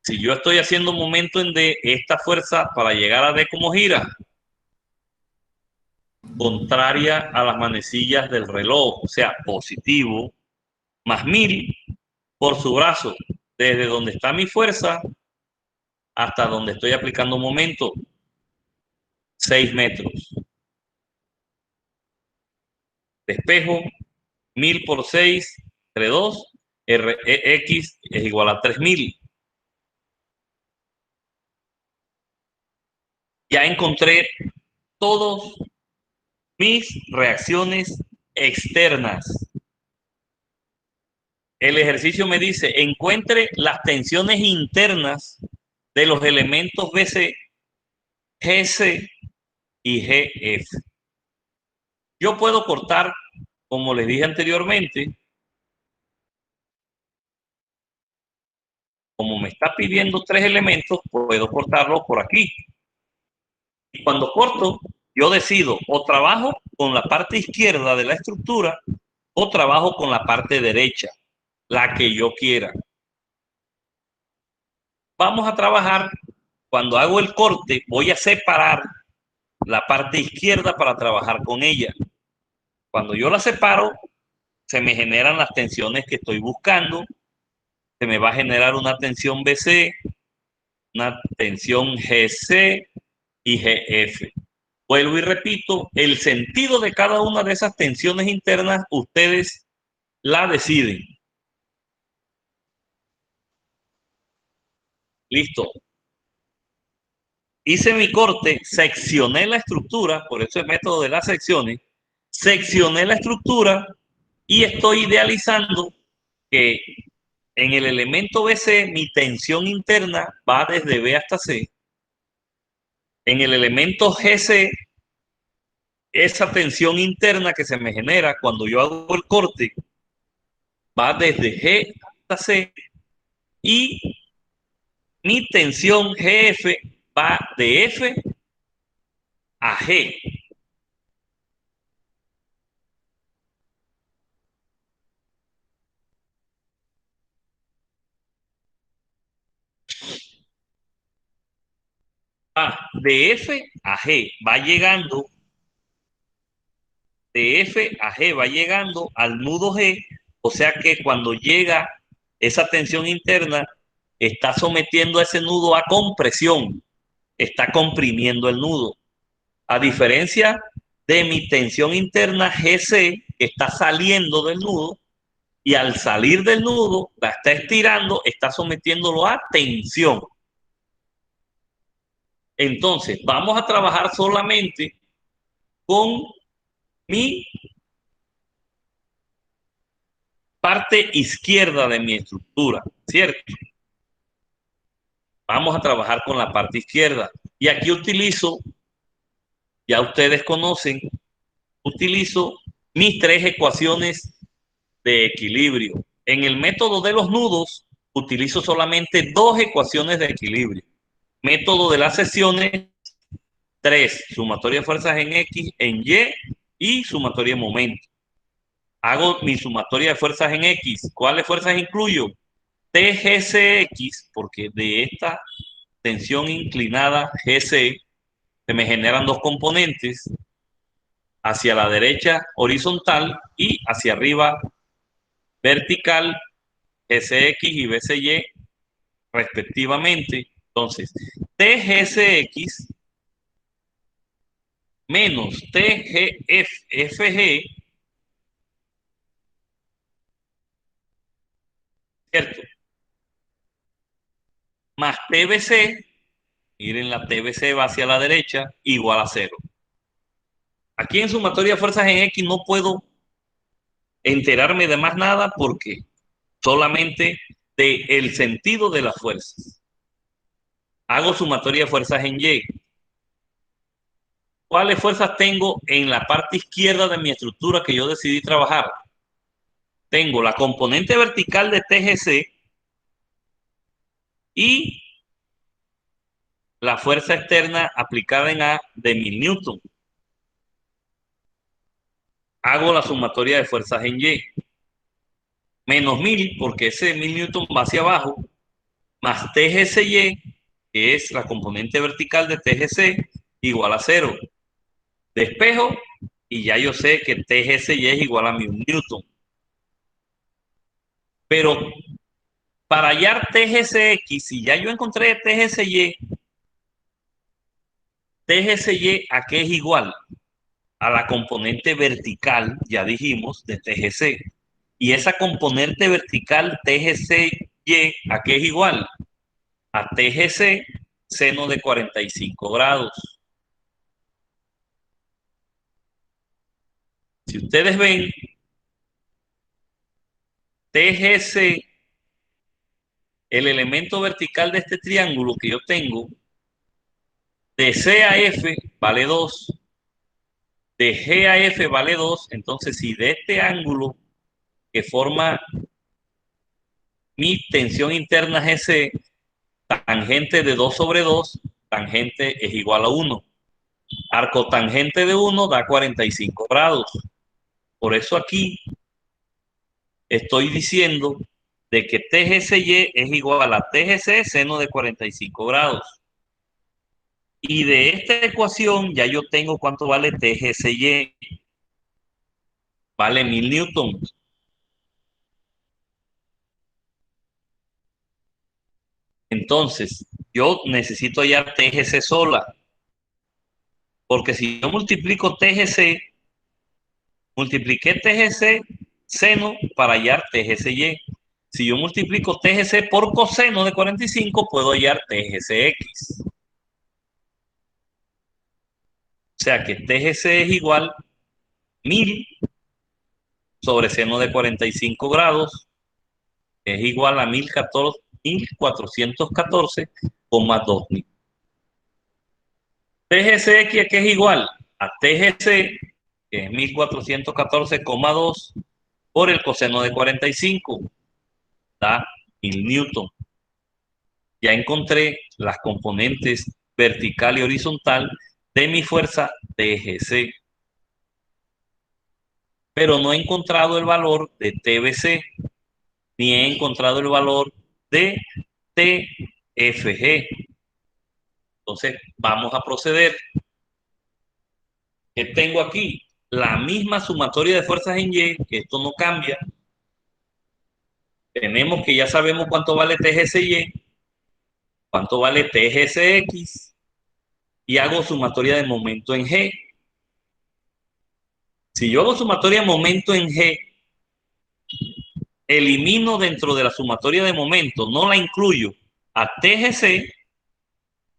Si yo estoy haciendo momento en D, esta fuerza para llegar a D, ¿cómo gira? Contraria a las manecillas del reloj, o sea, positivo, más 1000 por su brazo, desde donde está mi fuerza hasta donde estoy aplicando momento, 6 metros. Despejo, 1000 por 6, entre 2, X es igual a 3000. Ya encontré todas mis reacciones externas. El ejercicio me dice, encuentre las tensiones internas de los elementos BC, GC y GF. Yo puedo cortar, como les dije anteriormente, como me está pidiendo 3 elementos, puedo cortarlo por aquí. Y cuando corto, yo decido o trabajo con la parte izquierda de la estructura o trabajo con la parte derecha, la que yo quiera. Vamos a trabajar, cuando hago el corte, voy a separar la parte izquierda para trabajar con ella. Cuando yo la separo, se me generan las tensiones que estoy buscando. Se me va a generar una tensión BC, una tensión GC y GF. Vuelvo y repito, el sentido de cada una de esas tensiones internas, ustedes la deciden. Listo. Hice mi corte, seccioné la estructura, por eso el método de las secciones, seccioné la estructura y estoy idealizando que en el elemento BC mi tensión interna va desde B hasta C. En el elemento GC, esa tensión interna que se me genera cuando yo hago el corte va desde G hasta C y mi tensión GF va de F a G. Va de F a G, va llegando de F a G, va llegando al nudo G, o sea que cuando llega esa tensión interna, está sometiendo a ese nudo a compresión, está comprimiendo el nudo. A diferencia de mi tensión interna GC, que está saliendo del nudo, y al salir del nudo, la está estirando, está sometiéndolo a tensión. Entonces, vamos a trabajar solamente con mi parte izquierda de mi estructura, ¿cierto? Vamos a trabajar con la parte izquierda. Y aquí utilizo, ya ustedes conocen, utilizo mis 3 ecuaciones de equilibrio. En el método de los nudos, utilizo solamente 2 ecuaciones de equilibrio. Método de las secciones, 3. Sumatoria de fuerzas en X, en Y sumatoria de momento. Hago mi sumatoria de fuerzas en X. ¿Cuáles fuerzas incluyo? TGCX, porque de esta tensión inclinada GC se me generan 2 componentes, hacia la derecha horizontal y hacia arriba vertical, GCX y BCY respectivamente. Entonces, TGCX menos TGFG, ¿cierto? Más TBC, miren, la TBC va hacia la derecha, igual a 0. Aquí en sumatoria de fuerzas en X no puedo enterarme de más nada porque solamente del sentido de las fuerzas. Hago sumatoria de fuerzas en Y. ¿Cuáles fuerzas tengo en la parte izquierda de mi estructura que yo decidí trabajar? Tengo la componente vertical de TGC y la fuerza externa aplicada en A de 1000 newton. Hago la sumatoria de fuerzas en Y. Menos 1000, porque ese 1000 newton va hacia abajo, más TGCY, que es la componente vertical de TGC, igual a 0. Despejo y ya yo sé que TGCY es igual a 1000 newton. Pero Para hallar TGCX, si ya yo encontré TGCY, TGCY ¿a qué es igual? A la componente vertical, ya dijimos, de TGC. Y esa componente vertical TGCY, ¿a qué es igual? A TGC seno de 45 grados. Si ustedes ven, TGC, el elemento vertical de este triángulo que yo tengo, de C a F vale 2, de G a F vale 2, entonces si de este ángulo que forma mi tensión interna GC, tangente de 2 sobre 2, tangente es igual a 1. Arcotangente de 1 da 45 grados. Por eso aquí estoy diciendo de que TGCY es igual a TGC seno de 45 grados. Y de esta ecuación ya yo tengo cuánto vale TGCY. Vale 1000 newtons. Entonces, yo necesito hallar TGC sola. Porque si yo multiplico TGC, multipliqué TGC seno para hallar TGCY. Si yo multiplico TGC por coseno de 45, puedo hallar TGCX. O sea que TGC es igual 1000 sobre seno de 45 grados, es igual a 1414,2000. TGCX, que es igual a TGC, que es 1414,2 por el coseno de 45, da 1000 newton. Ya encontré las componentes vertical y horizontal de mi fuerza TGC. Pero no he encontrado el valor de TBC, ni he encontrado el valor de TFG. Entonces, vamos a proceder. ¿Qué tengo aquí? La misma sumatoria de fuerzas en Y, que esto no cambia. Tenemos que ya sabemos cuánto vale TGCY, cuánto vale TGCX, y hago sumatoria de momento en G. Si yo hago sumatoria de momento en G, elimino dentro de la sumatoria de momento, no la incluyo a TGC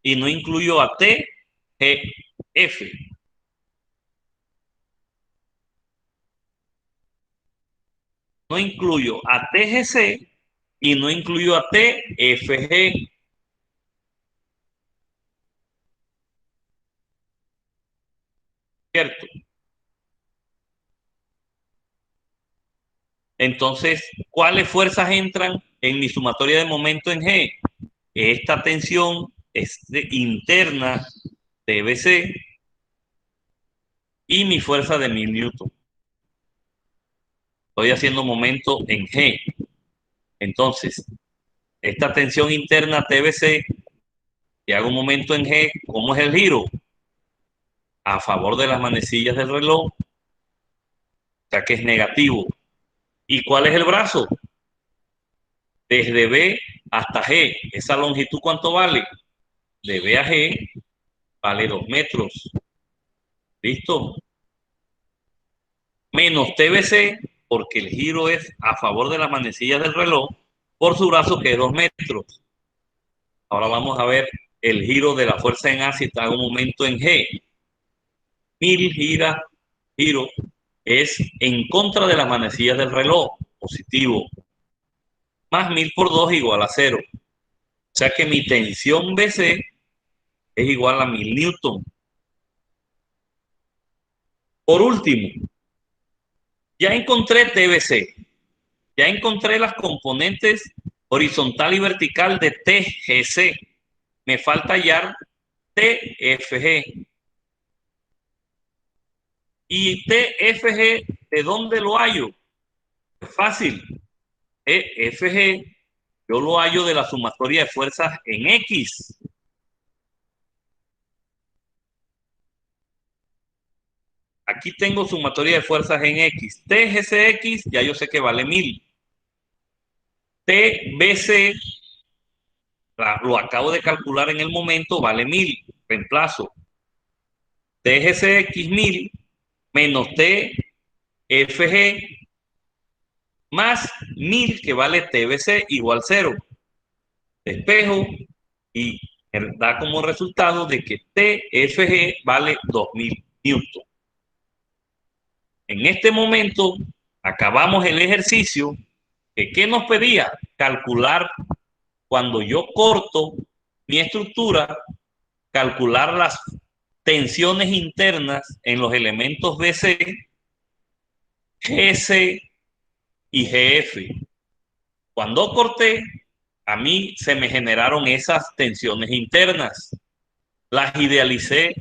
y no incluyo a TGF. No incluyo a TGC y no incluyo a TFG. ¿Cierto? Entonces, ¿cuáles fuerzas entran en mi sumatoria de momento en G? Esta tensión interna TBC y mi fuerza de 1000 newton. Estoy haciendo momento en G. Entonces, esta tensión interna TBC, y hago un momento en G, ¿cómo es el giro? A favor de las manecillas del reloj, o sea que es negativo. ¿Y cuál es el brazo? Desde B hasta G. ¿Esa longitud cuánto vale? De B a G vale 2 metros. ¿Listo? Menos TBC, porque el giro es a favor de las manecillas del reloj, por su brazo que es 2 metros. Ahora vamos a ver el giro de la fuerza en A si está en un momento en G. 1000 giro es en contra de las manecillas del reloj, positivo. Más 1000 por 2 igual a 0. O sea que mi tensión BC es igual a 1000 newton. Por último, ya encontré TBC. Ya encontré las componentes horizontal y vertical de TGC. Me falta hallar TFG. ¿Y TFG de dónde lo hallo? Es fácil. TFG yo lo hallo de la sumatoria de fuerzas en X. Aquí tengo sumatoria de fuerzas en X. TGCX ya yo sé que vale 1000. TBC, lo acabo de calcular en el momento, vale 1000. Reemplazo. TGCX 1000 menos TFG más 1000 que vale TBC igual 0. Despejo y da como resultado de que TFG vale 2000 newton. En este momento acabamos el ejercicio que nos pedía calcular cuando yo corto mi estructura, calcular las tensiones internas en los elementos BC, GC y GF. Cuando corté, a mí se me generaron esas tensiones internas. Las idealicé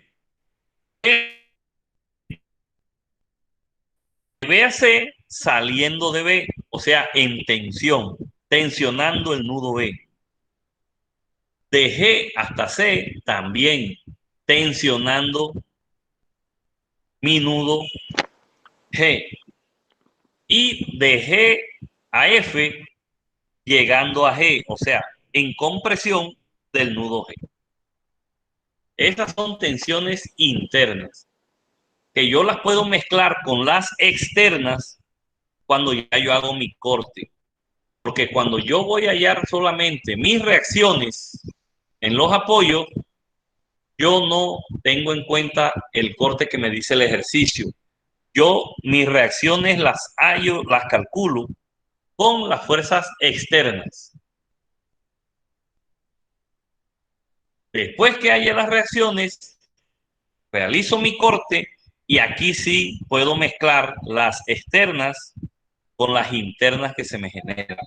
de B a C saliendo de B, o sea, en tensión, tensionando el nudo B. De G hasta C también tensionando mi nudo G. Y de G a F llegando a G, o sea, en compresión del nudo G. Estas son tensiones internas, que yo las puedo mezclar con las externas cuando ya yo hago mi corte. Porque cuando yo voy a hallar solamente mis reacciones en los apoyos, yo no tengo en cuenta el corte que me dice el ejercicio. Yo mis reacciones las hallo, las calculo con las fuerzas externas. Después que haya las reacciones, realizo mi corte y aquí sí puedo mezclar las externas con las internas que se me generan,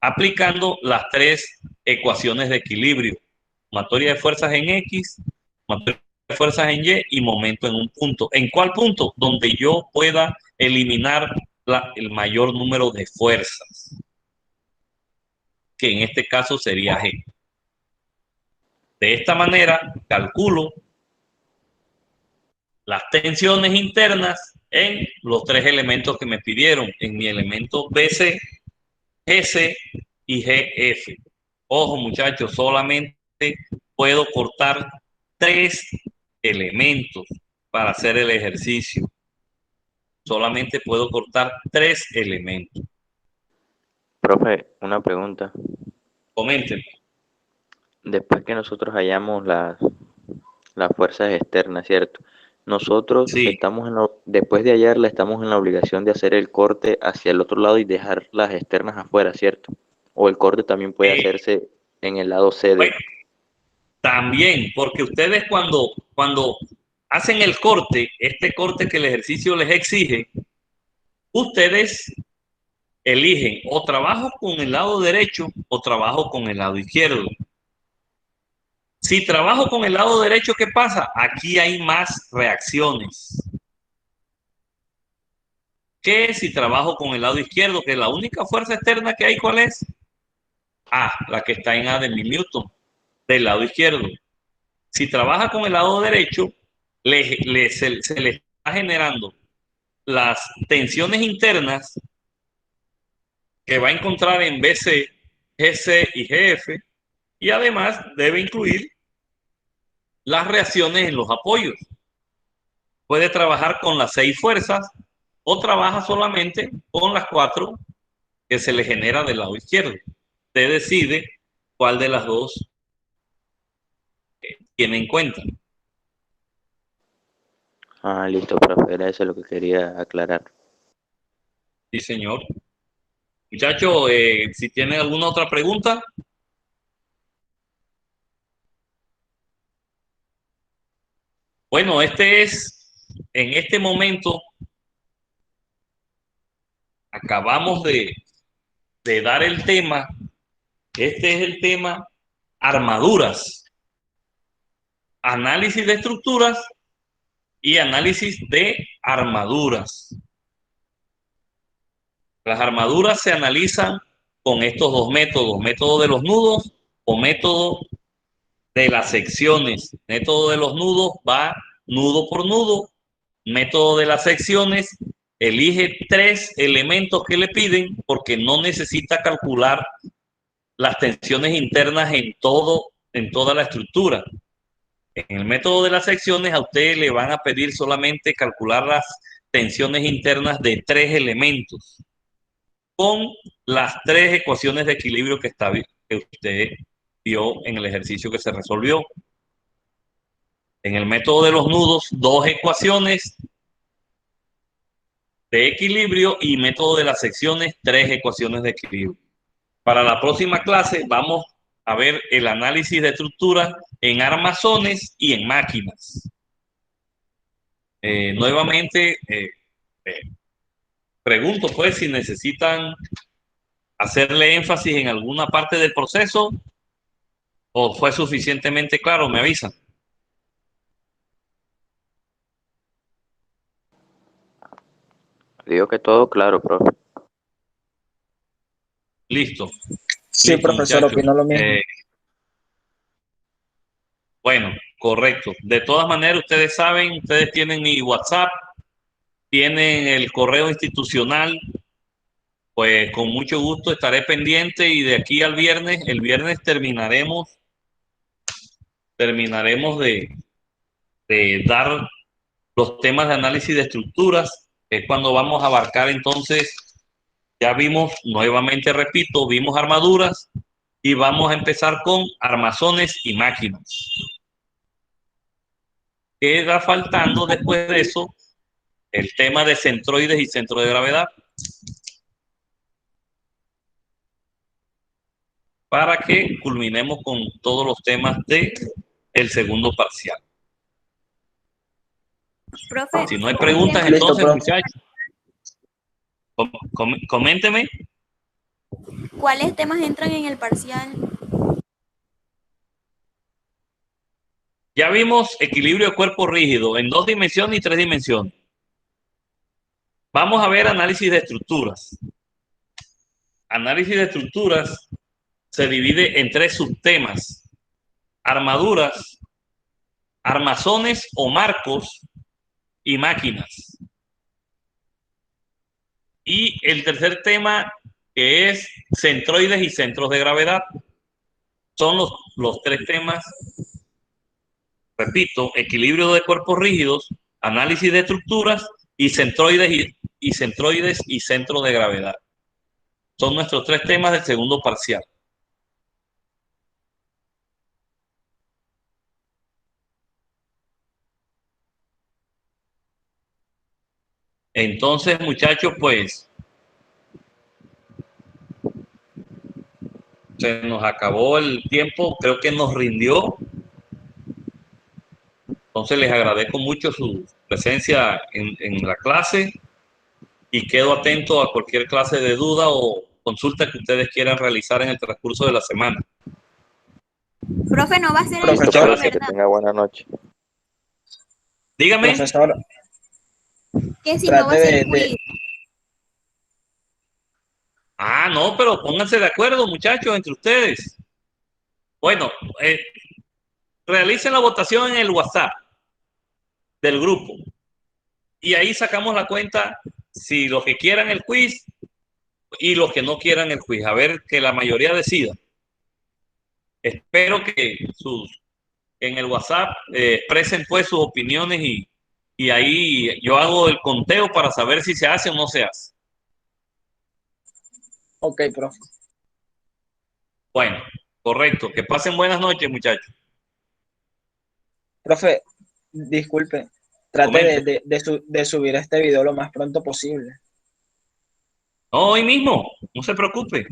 aplicando las tres ecuaciones de equilibrio: sumatoria de fuerzas en X, sumatoria de fuerzas en Y y momento en un punto. ¿En cuál punto? Donde yo pueda eliminar el mayor número de fuerzas, que en este caso sería G. De esta manera calculo las tensiones internas en los tres elementos que me pidieron, en mi elemento BC, GC y GF. Ojo, muchachos, solamente puedo cortar 3 elementos para hacer el ejercicio. Solamente puedo cortar 3 elementos. Profe, una pregunta. Comenten. Después que nosotros hallamos las fuerzas externas, ¿cierto? Nosotros Sí. después de hallarla, estamos en la obligación de hacer el corte hacia el otro lado y dejar las externas afuera, ¿cierto? O el corte también puede hacerse en el lado C. Bueno, también, porque ustedes cuando hacen el corte, este corte que el ejercicio les exige, ustedes eligen o trabajo con el lado derecho o trabajo con el lado izquierdo. Si trabajo con el lado derecho, ¿qué pasa? Aquí hay más reacciones que si trabajo con el lado izquierdo, que la única fuerza externa que hay, ¿cuál es? A, la que está en A de 1000 newton, del lado izquierdo. Si trabaja con el lado derecho, se le está generando las tensiones internas que va a encontrar en BC, GC y GF, y además debe incluir las reacciones en los apoyos. Puede trabajar con las 6 fuerzas o trabaja solamente con las 4 que se le genera del lado izquierdo. Usted decide cuál de las dos tiene en cuenta. Ah, listo, profe, era eso lo que quería aclarar. Sí, señor. Muchachos, si tienen alguna otra pregunta. Bueno, en este momento, acabamos de dar el tema. Este es el tema armaduras, análisis de estructuras y análisis de armaduras. Las armaduras se analizan con estos dos métodos: método de los nudos o método de las secciones. Método de los nudos va nudo por nudo. Método de las secciones Elige 3 elementos que le piden porque no necesita calcular las tensiones internas en toda la estructura. En el método de las secciones a usted le van a pedir solamente calcular las tensiones internas de 3 elementos con las 3 ecuaciones de equilibrio que usted vio en el ejercicio que se resolvió. En el método de los nudos, 2 ecuaciones de equilibrio y método de las secciones, 3 ecuaciones de equilibrio. Para la próxima clase vamos a ver el análisis de estructura en armazones y en máquinas. Nuevamente, pregunto pues si necesitan hacerle énfasis en alguna parte del proceso o fue suficientemente claro, me avisan. Digo que todo claro, profe. Listo. Sí, Listo, profesor, muchachos. opino lo mismo. Bueno, correcto. De todas maneras, ustedes saben, ustedes tienen mi WhatsApp, tienen el correo institucional, pues con mucho gusto estaré pendiente y de aquí al viernes, el viernes terminaremos de dar los temas de análisis de estructuras, que es cuando vamos a abarcar entonces, ya vimos, nuevamente repito, vimos armaduras y vamos a empezar con armazones y máquinas. Queda faltando después de eso el tema de centroides y centro de gravedad, para que culminemos con todos los temas de el segundo parcial. Profe, Si no hay preguntas, Listo, entonces, profe. muchachos, coménteme. ¿cuáles temas entran en el parcial? Ya vimos equilibrio de cuerpo rígido en 2 dimensiones y 3 dimensiones. Vamos a ver análisis de estructuras. Análisis de estructuras se divide en 3 subtemas: armaduras, armazones o marcos y máquinas. Y el tercer tema, que es centroides y centros de gravedad. Son los 3 temas, repito: equilibrio de cuerpos rígidos, análisis de estructuras y centroides y centros de gravedad. Son nuestros 3 temas del segundo parcial. Entonces, muchachos, pues se nos acabó el tiempo, creo que nos rindió. Entonces les agradezco mucho su presencia en la clase y quedo atento a cualquier clase de duda o consulta que ustedes quieran realizar en el transcurso de la semana. Profe, no va a ser el Profesor, quiz, Profe, que ¿verdad? tenga buena noche. Dígame. Profesor, Que si no va a trate ser de... quiz. Ah, no, pero pónganse de acuerdo, muchachos, entre ustedes. Bueno, realicen la votación en el WhatsApp del grupo y ahí sacamos la cuenta si los que quieran el quiz y los que no quieran el quiz. A ver, que la mayoría decida. Espero que en el WhatsApp expresen pues sus opiniones y ahí yo hago el conteo para saber si se hace o no se hace. Ok, profe. Bueno, correcto. Que pasen buenas noches, muchachos. Profe, disculpe. Trate Comente. de subir este video lo más pronto posible. No, hoy mismo, no se preocupe.